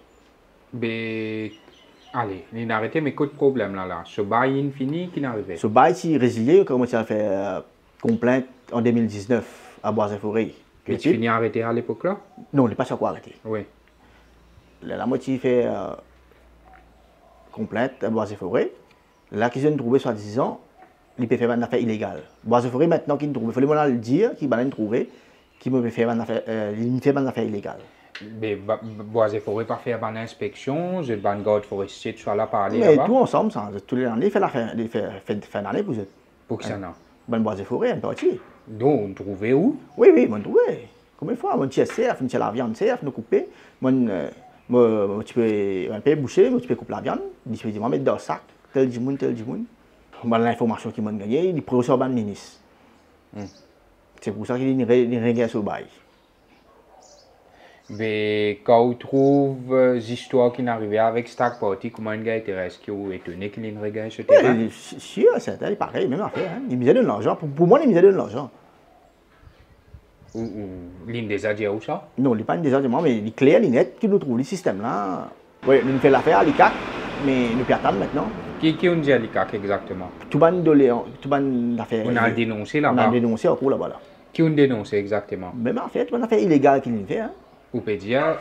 Mais, allez, il a arrêté, mais quel problème là? Ce bail fini qui n'est arrivé? Ce bail, si résilié, il commence à faire complainte en 2019 à Bois-et-Forêt. Mais tu finis arrêté à l'époque là? Non, il n'est pas sur quoi arrêter. Oui. La moitié fait complainte à Bois-et-Forêt. Là, qu'ils ont trouvé soi-disant, il peut faire une affaire illégale. Bois-et-Forêt, maintenant qu'il trouve, il faut le dire qu'il va trouver qu'il peut faire une affaire illégale. Mais Bois-et-Forêt pas faire une inspection, je vais garde forestier tu sois là parler mais tout ensemble, ça, tous les années, fait une année pour eux. Pour qui ça non? Bois-et-Forêt, un parti. Donc, on trouvait où? Oui, on trouvait. Combien de fois, mon TSCF, on tient la viande, CF, nous couper, tu peux boucher, tu peux couper la viande, dispositivement mettre dans le sac, tel du monde. L'information qui m'a gagné, il prend sur le ministre. C'est pour ça qu'il y a une règle sur le bail. Mais quand on trouve des histoires qui n'arrivaient avec Stack Party, comment un gars intéresse qui est étonné qu'il y ait une règle sur le terrain? Si, c'est pareil, même affaire. Il misait de l'argent. Pour moi, il misait de l'argent. L'une des adieux ou ça? Non, il n'est pas une désordre, mais il est clair, il est net, qui nous trouve le système là. Oui, nous faisons l'affaire à l'ICAC, mais nous pouvons attendre maintenant. Qui on dit à l'ICAC exactement? Tout le l'affaire. On a dénoncé là-bas. On a dénoncé au cours là-bas. Là. Qui on dénoncé exactement? Même affaire, tout une affaire illégale qu'il fait. Hein. Ou peut dire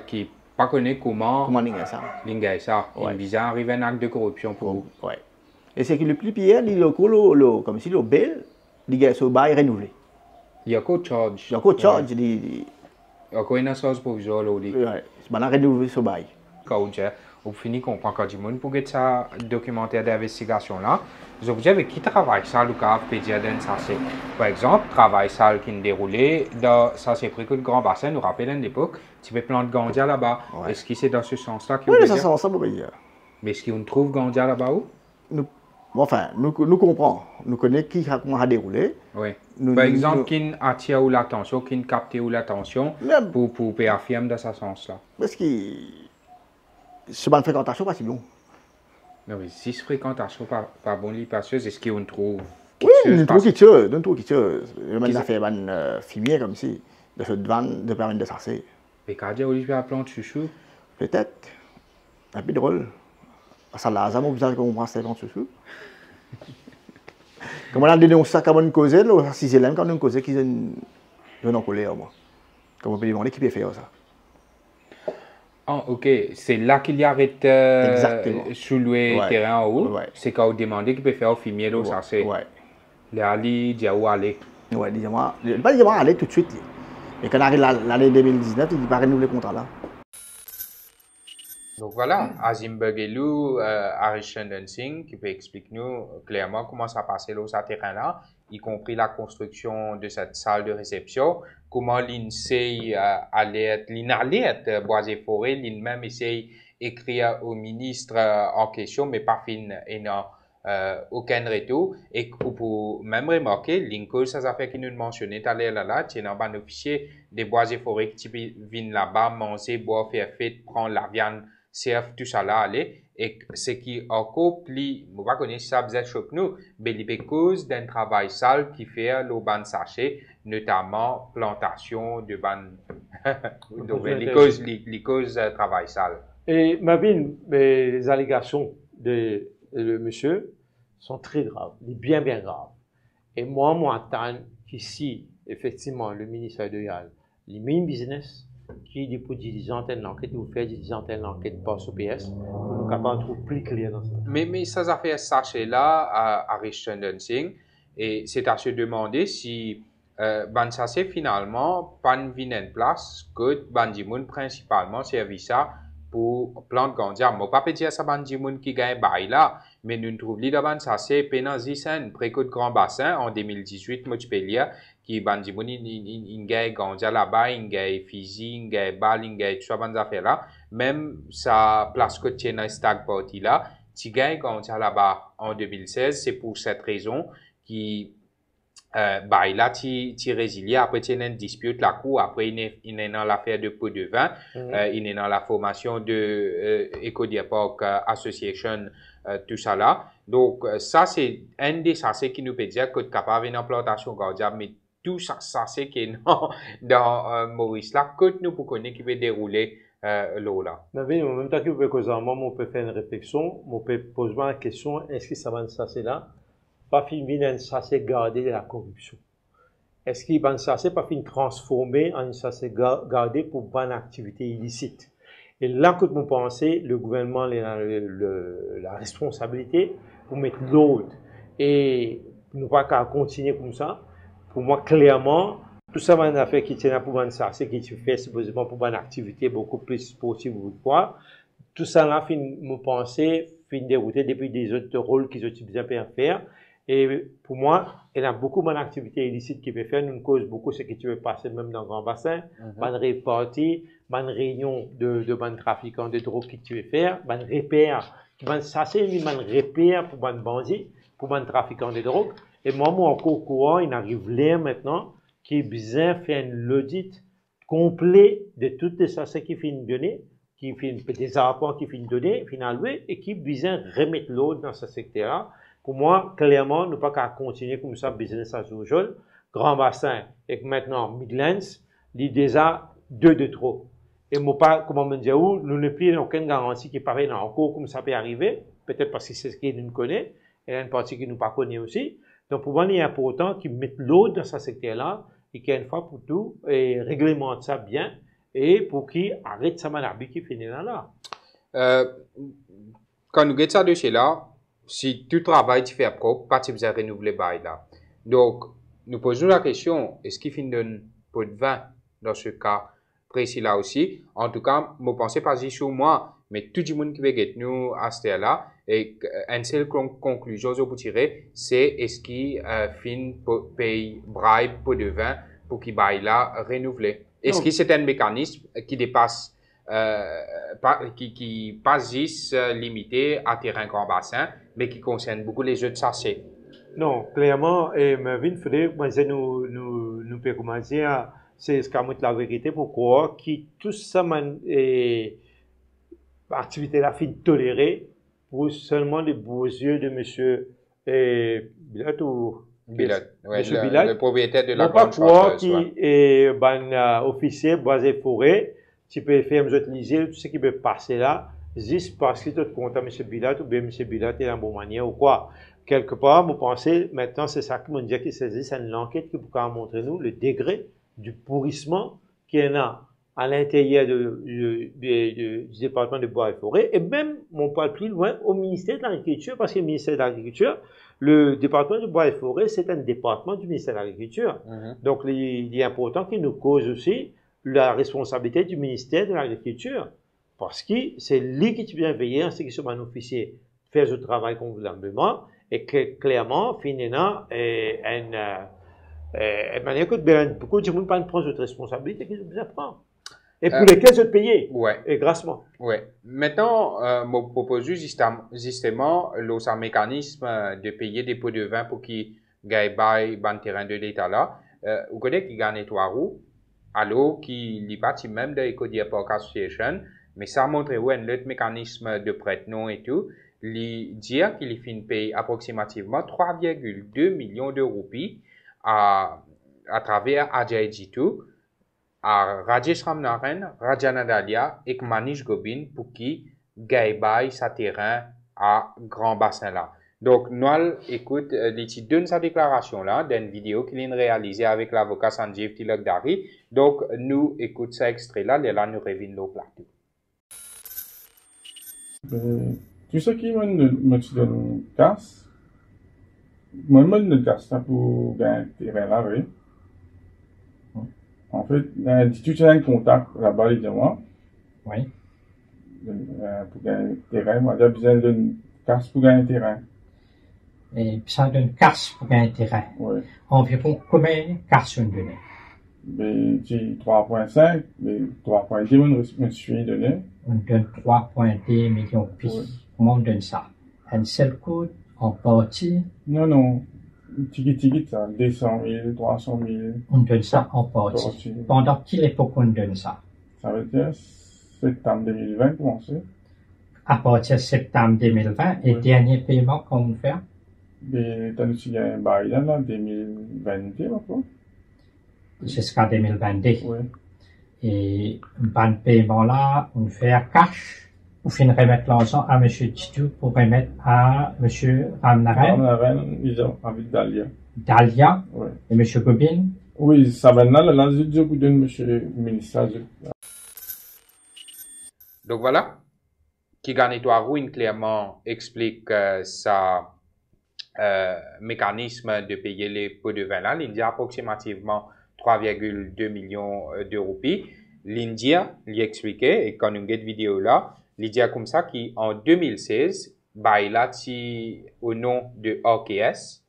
qui ne pas connaît comment il a ça. L'ingé ça. Ouais. Il vise à arriver à un acte de corruption pour vous. Oui. Et c'est que le plus pire, il est comme si le bail, il est sur bail renouvelé. Il y a quoi de charge? Il y a quoi de charge? Il y a quoi une assurance provisoire là? Oui, c'est maintenant renouvelé sur bail. Quand on finit qu'on prend quand du monde pour que ça documentaire d'investigation là, les objets avec qui travaillent ça, le cas peut dire ça c'est par exemple travail sale qui est déroulé dans ça c'est pris que le Grand Bassin nous rappelle à l'époque, tu peux planter Gandia là-bas. Ouais. Est-ce que c'est dans ce sens-là Oui, c'est ça, on peut dire. Mais est-ce qu'on trouve Gandia là-bas où? Nous comprenons, nous connaissons qui a déroulé. Oui. Par exemple, qui attire ou l'attention, qui capte ou l'attention pour affirmer dans ce sens-là. Parce que c'est pas une fréquentation pas si bon. Non, mais si c'est fréquentation pas bon, est-ce qu'on trouve oui, nous trouvons quelque chose. Nous trouvons quelque chose. On a fait un fumier comme si, de cette vanne de permettre de s'asseoir. Mais quand on dit à planter chouchou? Peut-être. Un peu drôle. Ça l'a jamais besoin qu'on prend ces plantes chouchou. Comme on a dénoncé ça comme une cause, là, si c'est là quand une cause qui est en colère, moi. Comme on peut demander qui peut faire ça. Ah, ok. C'est là qu'il y arrête sous le terrain en haut. Ouais. C'est quand on demande qui peut faire au fumier, là, ça c'est. Ouais. Les Ali, dit où aller. Ouais, dis-moi. Pas dis-moi aller tout de suite. Et quand on arrive l'année 2019, il va renouveler le contrat là. Donc voilà, Azim Begelou, Arishan Singh, qui peut expliquer nous clairement comment ça passait là, ce terrain-là, y compris la construction de cette salle de réception, comment l'INSEE allait être bois et forêt, l'IN-même essaye d'écrire au ministre en question, mais pas fin et non aucun retour. Et pour même remarquer, l'INCO, ça fait qu'il nous mentionnait tout à l'heure là, tu es un officier des bois et forêts qui viennent là-bas, manger, boire, faire fête, prendre la viande, serve tout ça là, aller. Et ce qui encore plus, je ne sais pas si ça vous choque nous, mais c'est à cause d'un travail sale qui fait le ban sachet, notamment plantation de ban, donc les causes travail sale. Et Marvin, les allégations de monsieur sont très graves, bien graves. Et moi, j'attends qu'ici, effectivement, le ministère de Yal, les main business, qui dit pour dirigeantes l'enquête ou faire dirigeantes l'enquête par OPS pour nous capables de trouver plus clair dans ça. Mais ça a fait sachet là à Arishan Singh et c'est à se demander si ban sachet finalement pas vient en place que Bandimoun principalement servi ça pour plante Gandia. Moi pas dire ça Bandimoun qui gagne bail là, mais nous trouvons là ban sachet pénalisé précôte Grand Bassin en 2018 Montpellier qui Bandimoun il gagne Gandia là-bas, il gagne Fiji, il gagne Bal, il gagne tout ça ban affaire là, même sa place que tient dans Stag Party là, tu gagnes Gandia là-bas en 2016, c'est pour cette raison qui bah, là, tu résilié, après tu as une dispute, la cour, après il est dans l'affaire de pot de vin, il est dans la formation de Eco-Depok Association, tout ça là. Donc, ça, c'est un des sachets qui nous peut dire que tu es capable d'une implantation Gandia, mais tout ça, c'est qui est dans Maurice là, que nous pour connaître qui va dérouler l'eau là. Mais en même temps que vous pouvez causer, moi, on peut faire une réflexion, on peut poser la question, est-ce que ça va se là? Pas fin sachet gardé de la corruption. Est-ce qu'il va sachet pas fin transformé en une sachet gardé pour bonne activité illicite? Et là, que vous pensez, le gouvernement a la responsabilité pour mettre l'ordre et nous pas qu'à continuer comme ça. Pour moi, clairement, tout ça va une affaire qui tient pour bonne sachet qui se fait supposément pour bonne activité beaucoup plus sportive ou quoi. Tout ça là, fin, vous pensez, fin dérouté depuis des autres rôles qu'ils ont bien faire. Et pour moi, il y a beaucoup d'activités illicites qui peut faire. Nous cause beaucoup ce que tu veux passer même dans le grand bassin. Bonne répartie, bonne réunion de bonnes trafiquants de drogue que tu veux faire, bonne repère. Ça, c'est une bonne repère pour bonnes bandits, pour bonnes trafiquants de drogue. Et moi, encore courant, il arrive là maintenant, qui est besoin de faire un audit complet de toutes les choses qui finissent donner, qui finissent des rapports qui finissent donner, finalement, et qui besoin de remettre l'autre dans ce secteur-là. Pour moi, clairement, nous ne pouvons pas continuer comme ça, business as usual. Grand bassin, et maintenant, Midlands, il y a déjà 2 de trop. Et moi, pas, comment me dire où, nous ne plus aucune garantie qui paraît dans encore comme ça peut arriver. Peut-être parce que c'est ce qu'il nous connaît. Il y a une partie qui nous pas connaît aussi. Donc, pour moi, il est important qu'ils mettent l'autre dans ce secteur-là et qu'une fois pour tout, et réglemente ça bien et pour qu'ils arrêtent ça malabie qui finit là. Quand nous regardons ça de chez là, si tout travail tu fais propre, pas tu besoin de renouveler bail là. Donc, nous posons la question, est-ce qu'il finit d'un pot de vin dans ce cas précis là aussi? En tout cas, je ne pense pas sur moi, mais tout le monde qui veut nous à ce là, et une seule conclusion que vous tirez, c'est est-ce qu'il finit paye bribe pot de vin pour qu'il bail là renouveler? Est-ce que c'est un mécanisme qui dépasse qui passe juste limité à terrain grand bassin, mais qui concerne beaucoup les jeux de sachet? Non, clairement, et Mervyn, faudrait, moi, nous peut commencer à, c'est ce qu'a la vérité pour croire que tout ça, activité là, fin tolérée pour seulement les beaux yeux de monsieur, Bilat ou, Bilat, ouais, monsieur Bilat. Le propriétaire de la grande chanteuse. Pas croire qu'il est, officier, boisé forêt, tu peux faire, utiliser tout ce qui peut passer là, juste parce que tu es content, M. Bilat, ou bien M. Bilat est en bonne manière ou quoi. Quelque part, vous pensez, maintenant, c'est ça que mon dit qui saisit, c'est une enquête qui peut montrer nous le degré du pourrissement qu'il y en a à l'intérieur du département de bois et forêt, et même, on parle plus loin, au ministère de l'Agriculture, parce que le ministère de l'Agriculture, le département de bois et forêt, c'est un département du ministère de l'Agriculture. Donc, il est important qu'il nous cause aussi la responsabilité du ministère de l'Agriculture, parce que c'est lui qui vient veiller en ce qui soit un officier, faire ce travail convenablement, et que clairement, finalement, une manière que beaucoup de gens ne prennent pas cette responsabilité qu'ils ont besoin de prendre. Et pour lesquels ils sont payés, ouais. Et grassement. Ouais. Maintenant, je propose justement un mécanisme de payer des pots de vin pour qu'ils gagnent le terrain de l'État là. Vous connaissez qui gagne 3 roues, alors qui n'est pas même de l'Eco Park Association, mais ça montre où un autre mécanisme de prête-nom et tout. Il dit qu'il finit payer approximativement 3,2 millions de roupies à travers Ajay Jitu, à Rajesh Ramnarayan, Rajana Dalia et Manish Gobin pour qui gagne sa terrain à Grand Bassin là. Donc, Noël, écoute, il donne sa déclaration là, d'une vidéo qu'il a réalisée avec l'avocat Sanjeev Tilakdari. Donc, nous écoute ça extrait là, et là, nous revenons au plateau. Tout ce qui me donne casse, moi, je me casse pour gagner terrain là, oui. En fait, tu as un contact là-bas, il dit moi. Oui. Pour gagner terrain, moi, j'ai besoin d'une casse pour gagner terrain. Et ça donne casse pour gagner terrain. Oui. Environ combien de casse on donne? Mais j'ai 3,5, mais 3,2 me suis donné. On donne 3,2 millions de Oui. Comment on donne ça? Un seul coup, en partie? Non. Tiki, ça, 200 000, 300 000. On donne ça en partie. Pendant quelle époque on donne ça? Ça veut dire septembre 2020, commencer. À partir de septembre 2020, et dernier paiement qu'on fait? Mais t'as aussi un bail là, 2022, maintenant. Jusqu'à 2022. Oui. Et un paiement là, on fait à cash. Ou fin remettre l'argent à M. Titou pour remettre à M. Ramnarayan. Ramnarayan, ils ont avec Dalia. Dalia. Oui. Et M. Gobin. Oui, ça va là, je vous donne M. le ministre. Donc voilà, Kigane Touarouine clairement explique sa mécanisme de payer les pots de vin là. Il dit approximativement 3,2 millions de roupies. L'India lui expliquait, et quand nous avons cette vidéo là, il dit comme ça qu'en 2016, bah, il a au nom de OKS,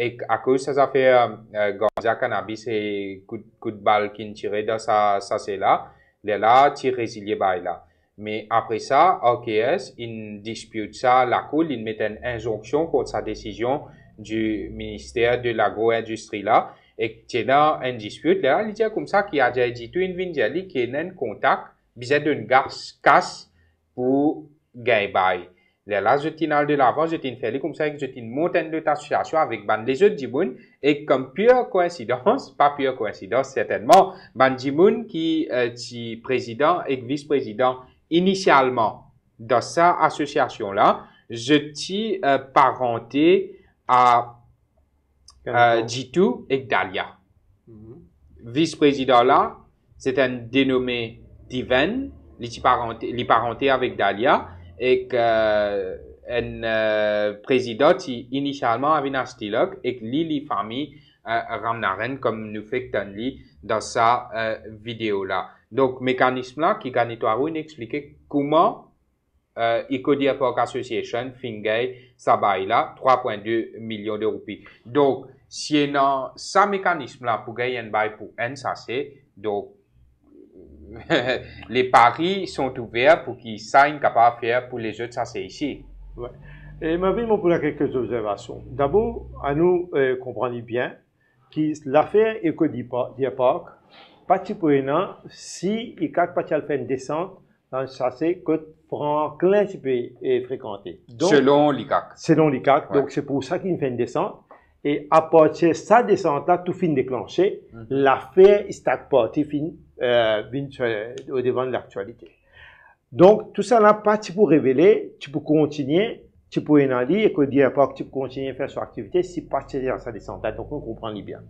Et à cause de ça fait ganja, cannabis et coup de balle qui tiré dans ça c'est là. Là, tir résilié là. Mais après ça, OKS, il dispute ça, la Cour, il met une injonction contre sa décision du ministère de l'agro-industrie là. Et qu'il y a une dispute, là, il dit comme ça qu'il y a déjà dit tout une vindjali qui est un contact, besoin d'une casse pour gagner. Là, je t'ai de l'avant, je t'ai fait comme ça, je t'ai monté une autre association avec les autres Djiboun, et comme pure coïncidence, pas pure coïncidence, certainement, Djiboun qui est président et vice-président initialement dans cette association-là, je t'ai parenté à Jitu et Dalia. Vice-président là, c'est un dénommé Diven, il est parenté avec Dalia, et un président qui initialement avait un stylogue et que les famille Ramnaren comme nous fait dans sa vidéo là. Donc mécanisme là qui gagne toi nous expliquer comment Ecody Epoch Association fingay sa bail là 3,2 millions de roupies. Donc si dans ça mécanisme là pour gagner un bail pour un ça c'est donc les paris sont ouverts pour qu'ils sachent capable de faire pour les autres, ça c'est ici. Ouais. Et ma vie, pour quelques observations. D'abord, à nous comprendre bien que l'affaire Ecody Epoch, particulièrement si il y a pas fait une descente dans le chassé que Franklin peut fréquenter. Donc, selon l'ICAC. Selon l'ICAC. Ouais. Donc c'est pour ça qu'il fait une descente. Et à partir de sa descente-là, tout finit déclenché. L'affaire Stack Party finit au devant de l'actualité. Donc, tout ça là, pas tu peux révéler, tu peux continuer, tu peux y aller, et que dire pas que tu peux continuer à faire son activité si pas tu es dans sa descente. Donc, on comprend bien.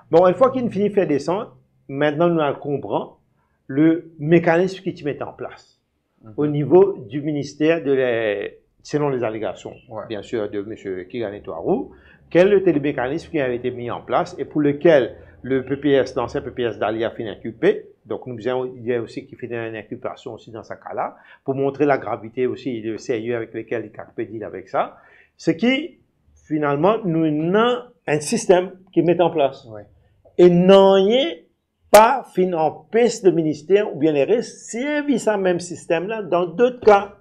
Bon, une fois qu'il finit de faire descendre, maintenant, nous comprenons le mécanisme qui tu met en place au niveau du ministère selon les allégations, bien sûr, de M. Kigane Touarou. Quel était le mécanisme qui avait été mis en place et pour lequel le PPS, l'ancien PPS d'Alia, finit inculpé. Donc, il y a aussi qui fait une inculpation aussi dans ce cas-là, pour montrer la gravité aussi et le sérieux avec lequel les CAC deal avec ça. Ce qui, finalement, nous avons un système qui met en place. Ouais. Et non, pas fin en peste de ministère ou bien les restes, servi ce même système-là dans d'autres cas.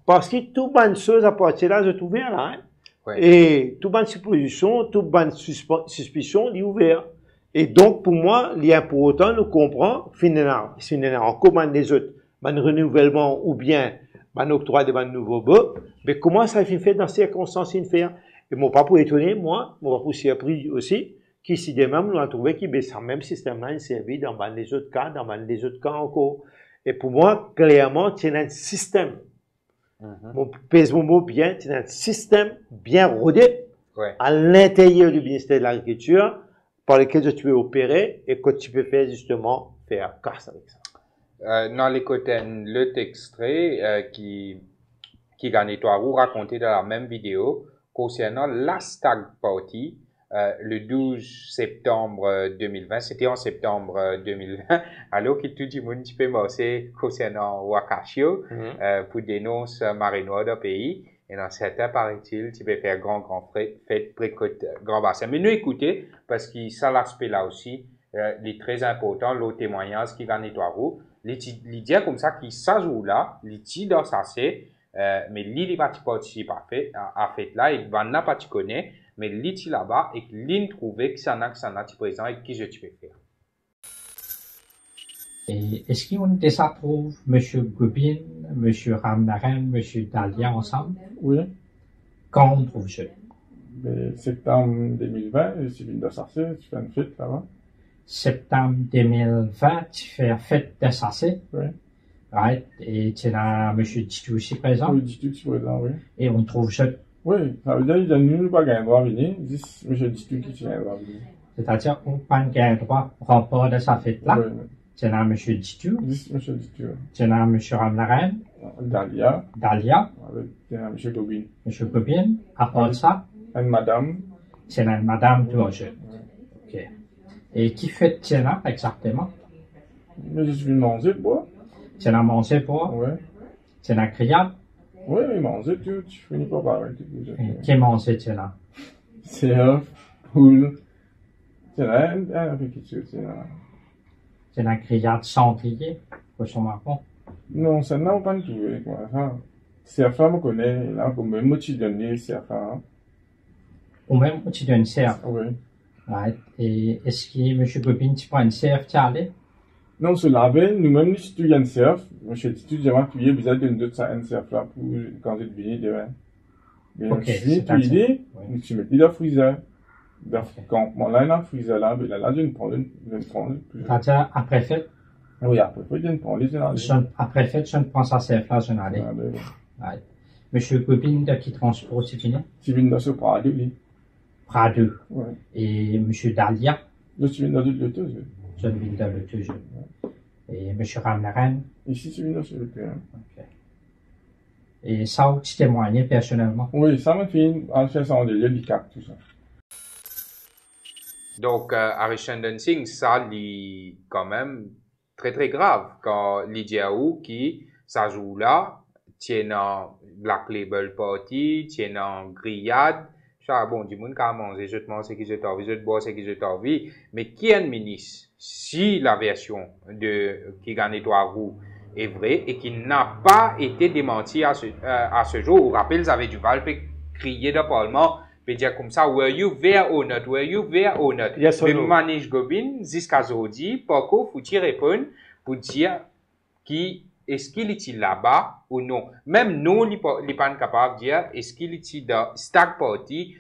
Parce que tout bonne chose à partir de là, je trouvais là, hein. Ouais. Et toute bonne supposition, toute bonne suspicion, il est ouvert. Et donc, pour moi, il est important de comprendre, finalement, si on est en commande des autres, un renouvellement ou bien un octroi de nouveaux bœufs, mais comment ça fait dans ces circonstances il fait? Et mon pas pour étonner, moi, mon pas pour surpris aussi, qu'ici de même, nous avons trouvé qu'il ce même système-là est servi dans les autres cas, encore. Et pour moi, clairement, il y a un système. Mon pèse mon mot bien, c'est un système bien rodé à l'intérieur du ministère de l'Agriculture par lequel tu peux opérer et que tu peux faire justement faire casse avec ça. Dans les côtés, l'autre extrait qui gagne Touarou raconté dans la même vidéo concernant la Stag Party le 12 septembre 2020, c'était en septembre 2020, alors que tout le monde peut marcher concernant Wakashio pour dénoncer marée noire d'un pays. Et dans certains, paraît-il, tu peux faire grand fête précote, grand bassin. Mais nous écoutez, parce que ça l'aspect là aussi, il est très important, l'autre témoignage qui gagne Touarou, il dit comme ça qu'il s'ajoute là, il dit dans sa c'est, mais lui, il va participer à fait là, et va n'a pas tu connais, mais l'ici là-bas et l'in trouvé que ça n'a présent et qui je tu peux faire. Et est-ce qu'on déjà trouve M. Gubin, M. Ramnaren, M. Dalia ensemble? Oui. Quand on trouve ça? Septembre 2020, je suis venu de Sassé, tu fais une fête là-bas. Septembre 2020, tu fais une fête de Sassé? Oui. Right. Et tu as M. Titu aussi présent? Oui, Titu est présent, oui. Et on trouve ça? Oui, ça veut dire qu'il n'y a pas de droit à venir, dis M. Titu qui tient le droit à venir. C'est-à-dire qu'on n'a pas de droit au rapport de sa fête-là? Oui. Tu as M. Titu? Dis M. Titu. Tu as M. Ramnaren? Dalia. Avec M. Gobin. M. Gobin. À part ça? Une madame. C'est une madame tout jeune. Ok. Et qui fait Tiena exactement? Mais je suis venu manger pour. Tu as mangé pour? Oui. Tu as criable? Oui, mais manger, tu finis pas par. Qui mange Tiena? CF, poule. C'est là, un peu quelque chose, c'est là. C'est la grillade sanglier, pour son marron. Non, ça n'a pas trouvé, quoi. CF, je connais, là, comme même, moi, tu donnes CF. Ou même, tu donnes une CF. Oui. Ouais. Et est-ce que M. Gobin, tu prends une CF, tu allais? Non, sur la veille, nous-mêmes, nous étudions NCF. Moi, je suis étudiant, tu y es besoin d'une autre NCF là pour quand tu deviens demain. Mais Ok, si tu y es, tu mets dans le freezer. Quand on a un freezer là, ben là, je ne prends C'est-à-dire, après fait? Oui, après fait, je ne prends pas. Après fait, je ne prends ça CF là, je n'allais. Ouais. M. Gobin, de qui transport, c'est fini? Tu viens dans ce Prado, lui. Prado. Ouais. Et M. Dalia? Là, tu viens dans le Lotus. Je viens dans le Lotus. Et M. Ramnaren? Ici, tu viens dans ce Lotus. Ok. Et ça, tu témoignais personnellement? Oui, ça m'a fait en fait ça en délire, l'ICAC, tout ça. Donc, Harishandan Singh, ça, c'est quand même très très grave quand Lydia Ou qui, ça joue là, tient en Black Label Party, tient en grillade, ça, bon, du monde qui a mangé, je te mange ce que je t'ai envie, je te bois ce que je t'ai envie, mais qui est le ministre, si la version de qui gagne trois roues est vraie et qui n'a pas été démenti à ce jour, ou rappel, vous avez du Val, crier dans le Parlement, peut dire comme ça, were you there or not, were you there or not. Yes or mais no. Manish Gobin, jusqu'à aujourd'hui, Paco, faut-il répondre pour dire qui est-ce qu'il est là-bas ou non. Même nous, les pas capable de dire est-ce qu'il est dans Stag Party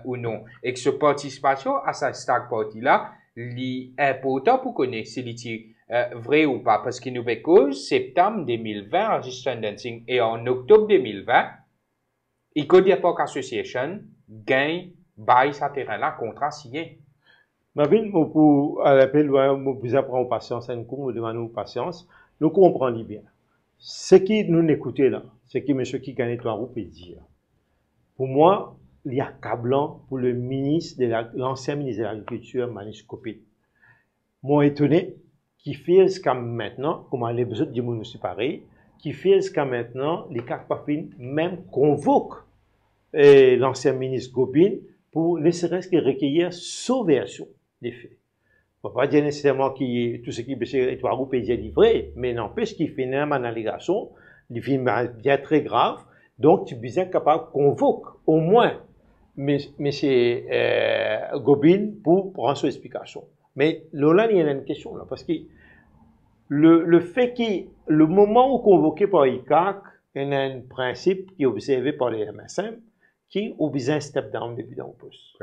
ou non. Et que ce participation à cette Stag Party là, est important pour connaître si il est vrai ou pas. Parce qu'il nous fait cause, septembre 2020, Register Dancing, et en octobre 2020, Eco Park Association gagne, bail sa terrain là, contrat signé. Marvin, pour l'appel, vous apprenez patience, nous demandons patience, nous comprenons bien. Ce qui nous écoutez là, ce qui monsieur qui gagne trois roues peut dire. Pour moi, il y a câblant pour le ministre l'ancien ministre de l'Agriculture, Manish Gobin. Moi étonné, qui fait jusqu'à maintenant, comme les autres du monde aussi pareil, qui fait jusqu'à maintenant, les CACPAFIN même convoquent l'ancien ministre Gobin pour ne serait-ce que recueillir sa version des faits. On ne va pas dire nécessairement que tout ce qui est trois groupes est livré, mais n'empêche qu'il fait une allégation, il fait bien très grave, donc tu es bien capable de convoquer au moins M. Gobin pour prendre son explication. Mais là, il y a une question là, parce que le fait que le moment où convoqué par l'ICAC, il y a un principe qui est observé par les MSM, qui ont besoin de step down depuis dans le poste.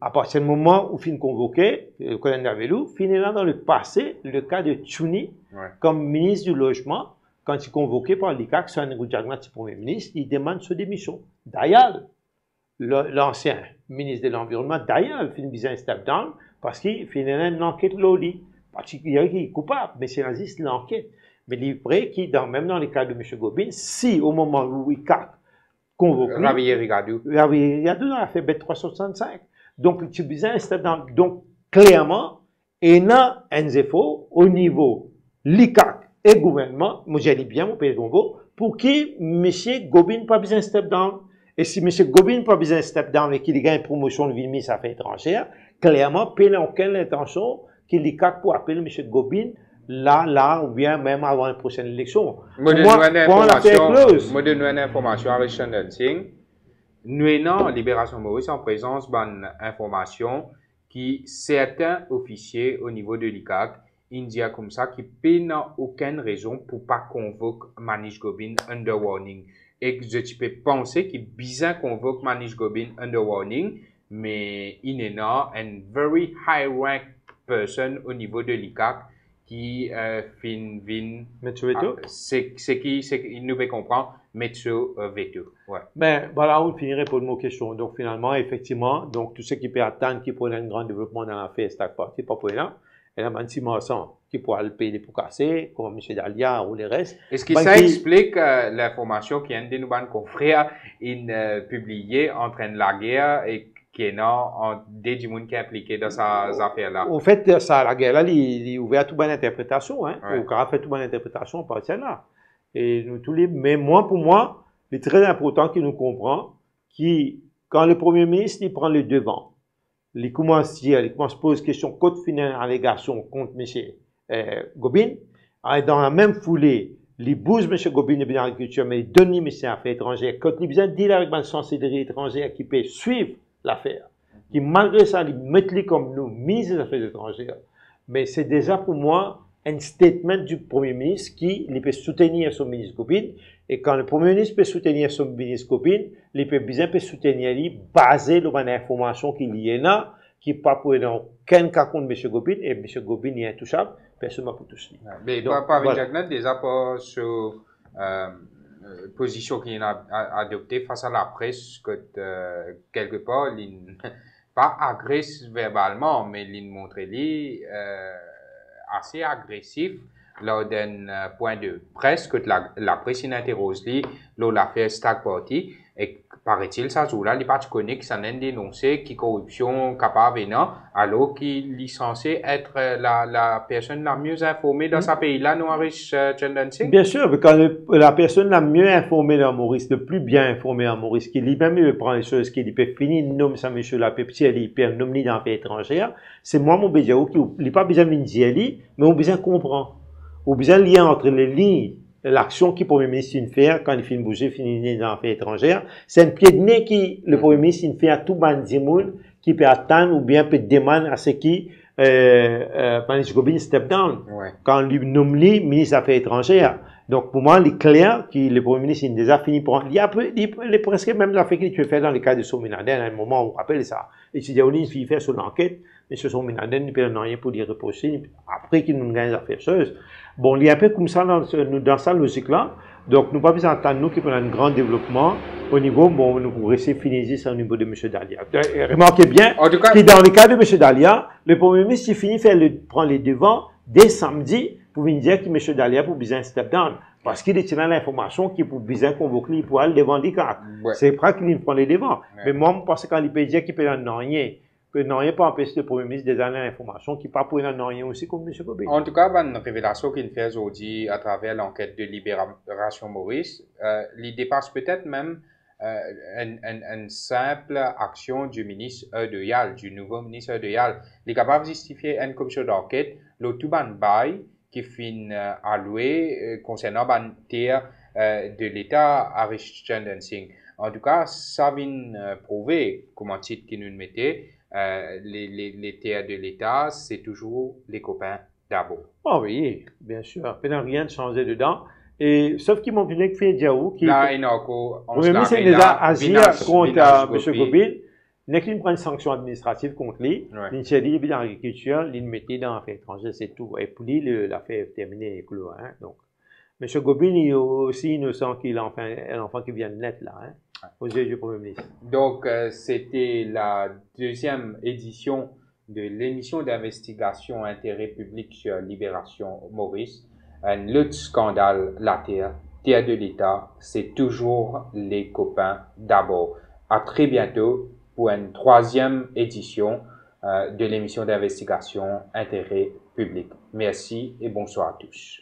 À partir du moment où fin convoqué, le Colin Davelou, finit là dans le passé, le cas de Tchouni, comme ministre du Logement, quand il est convoqué par l'ICAC, sur un gouvernement du Premier ministre, il demande sa démission. D'ailleurs, l'ancien ministre de l'Environnement, d'ailleurs, il finit besoin de step down, parce qu'il finit une enquête loli. Parce qu'il est coupable, mais c'est juste l'enquête. Mais il est vrai que même dans le cas de M. Gobin, si au moment où l'ICAC convoqué. Il y a 2 ans, il a fait B365. Donc, tu besoin de donc, clairement, il y a un effort au niveau l'ICAC et gouvernement, moi j'ai dit bien mon pays Congo, pour que M. Gobin pas besoin de step down. Et si M. Gobin pas besoin de step down et qu'il gagne une promotion de ministre des Affaires étrangères, clairement, il n'y a aucune intention que l'ICAC pour appeler M. Gobin là, ou bien même avant la prochaine élection. Moi, donne une information à Richard Dancing. Nous avons Libération Maurice en présence d'une information qui certains officiers au niveau de l'ICAC, India comme ça, qui n'a aucune raison pour pas convoquer Manish Gobin under warning. Et que je peux penser qu'il bien convoque Manish Gobin under warning, mais il est un very high rank person au niveau de l'ICAC qui c'est qui nous veut comprendre mettre veto. Ouais. Ben voilà, on finirait pour nos questions. Donc finalement, effectivement, donc tout ce qui peut attendre qui pourrait un grand développement dans l'affaire Stag Party, pas pour là. Et la Mantimation qui pourra le payer pour casser, comme M. Dalia ou les restes. Est-ce que ça explique l'information qui est de nos confrères publiée en train de la guerre et qui est des gens qui est impliqué dans ces affaires-là? Au fait, ça, la guerre-là, il est ouvert à toute bonne interprétation, hein. Ouais. Au cas fait toute bonne interprétation à partir de là. Et nous tous les, mais moi, pour moi, il est très important qu'il nous comprend qui, quand le Premier ministre, il prend le devant, il commence à poser question contre une allégation contre M. Gobin, dans la même foulée, il bouse M. Gobin de l'agriculture, mais il donne le ministère des Affaires étrangères. Quand il vient de dire avec la chancellerie étrangère qui peut suivre l'affaire, qui malgré ça, il met comme nous, ministre des Affaires étrangères. Mais c'est déjà pour moi un statement du Premier ministre qui il peut soutenir son ministre Gobin. Et quand le Premier ministre peut soutenir son ministre Gobin, il peut bien soutenir lui basé sur l'information qu'il y a là, qui pas pour aucun cas contre M. Gobin, et M. Gobin est intouchable, personne ne peut toucher. Mais par voilà. Déjà pour sur position qu'il a adoptée face à la presse, que quelque part, il pas agressif verbalement, mais il montre assez agressif lors d'un point de presse que la presse interroge lors de l'affaire Stack Party et paraît-il ça joue-là les partis connus qui s'en ont dénoncé qui corruption capable venant alors qu'il est censé être la personne la mieux informée dans ce pays-là, nous Maurice Chandansing. Bien sûr, quand la personne la mieux informée dans Maurice, le plus bien informée en Maurice, qui lui-même prend les choses, qui peut finir nomme ça monsieur la Pepsi, il peut nommer dans l'affaire étrangère, c'est moi mon bédiao qui n'a pas besoin de dire mais on besoin comprendre. On besoin de lien entre les lignes, l'action qui le Premier ministre fait quand il finit bouger, finit dans l'affaire étrangère. C'est un pied de nez qui le Premier ministre fait à tout bandimoun qui peut attendre ou bien peut demander à ce qui, Panis Gobin step down. Ouais. Quand lui nomme lui ministre des Affaires étrangères. Donc, pour moi, il est clair que le Premier ministre il déjà fini pour, il est presque même l'affaire qu'il tu fais dans le cas de Sominaden, à un moment où on rappelle ça. Et tu dis, il fait son enquête, mais ce Sominaden, il peut rien pour lui reprocher, après qu'il nous gagne les affaires choses. Bon, il y a un peu comme ça dans cette logique-là. Donc, nous pas besoin d'attendre, nous, qui prenons un grand développement au niveau, bon, nous pourrons essayer de finir ça au niveau de M. Dalia. Remarquez bien que dans le cas de M. Dalia, le Premier ministre, il finit prendre les devants dès samedi pour venir dire que M. Dalia pour besoin de step down. Parce qu'il détient l'information qu'il pour besoin convoquer pour aller devant les cartes. Ouais. C'est pas qu'il prend les devants. Ouais. Mais moi, je pense que quand il peut dire qu'il peut en rien, que rien pas empêcher le Premier ministre de donner l'information qui pas pour en rien aussi comme M. Gobin. En tout cas, une révélation qu'il fait aujourd'hui à travers l'enquête de Libération Maurice, il dépasse peut-être même une simple action du ministre Erdeyal, du nouveau ministre Erdeyal. Il est capable de justifier une commission d'enquête, le tout ban bail qui finit alloué concernant la terre de l'État à Richard Dancing. En tout cas, ça vient prouver, comme un titre qui nous mettait, les terres de l'État, c'est toujours les copains d'abord. Oh oui, bien sûr. Il n'y a rien de changé dedans. Et, sauf qu'ils m'ont venu que Diaou, qui. Là, on se déjà agir contre M. Gobin. Il n'y a prend une sanction administrative contre lui. Il a dit, dans l'agriculture, il mettait dans l'affaire étrangère, c'est tout. Et pour lui, l'affaire est terminée et clos. Hein, donc, M. Gobin, il est aussi innocent qu'il a un enfant qui vient de naître là, hein, aux yeux du Premier ministre. Donc, c'était la deuxième édition de l'émission d'investigation intérêt public sur Libération Maurice. Un autre scandale, la terre de l'État, c'est toujours les copains d'abord. À très bientôt pour une troisième édition de l'émission d'investigation intérêt public. Merci et bonsoir à tous.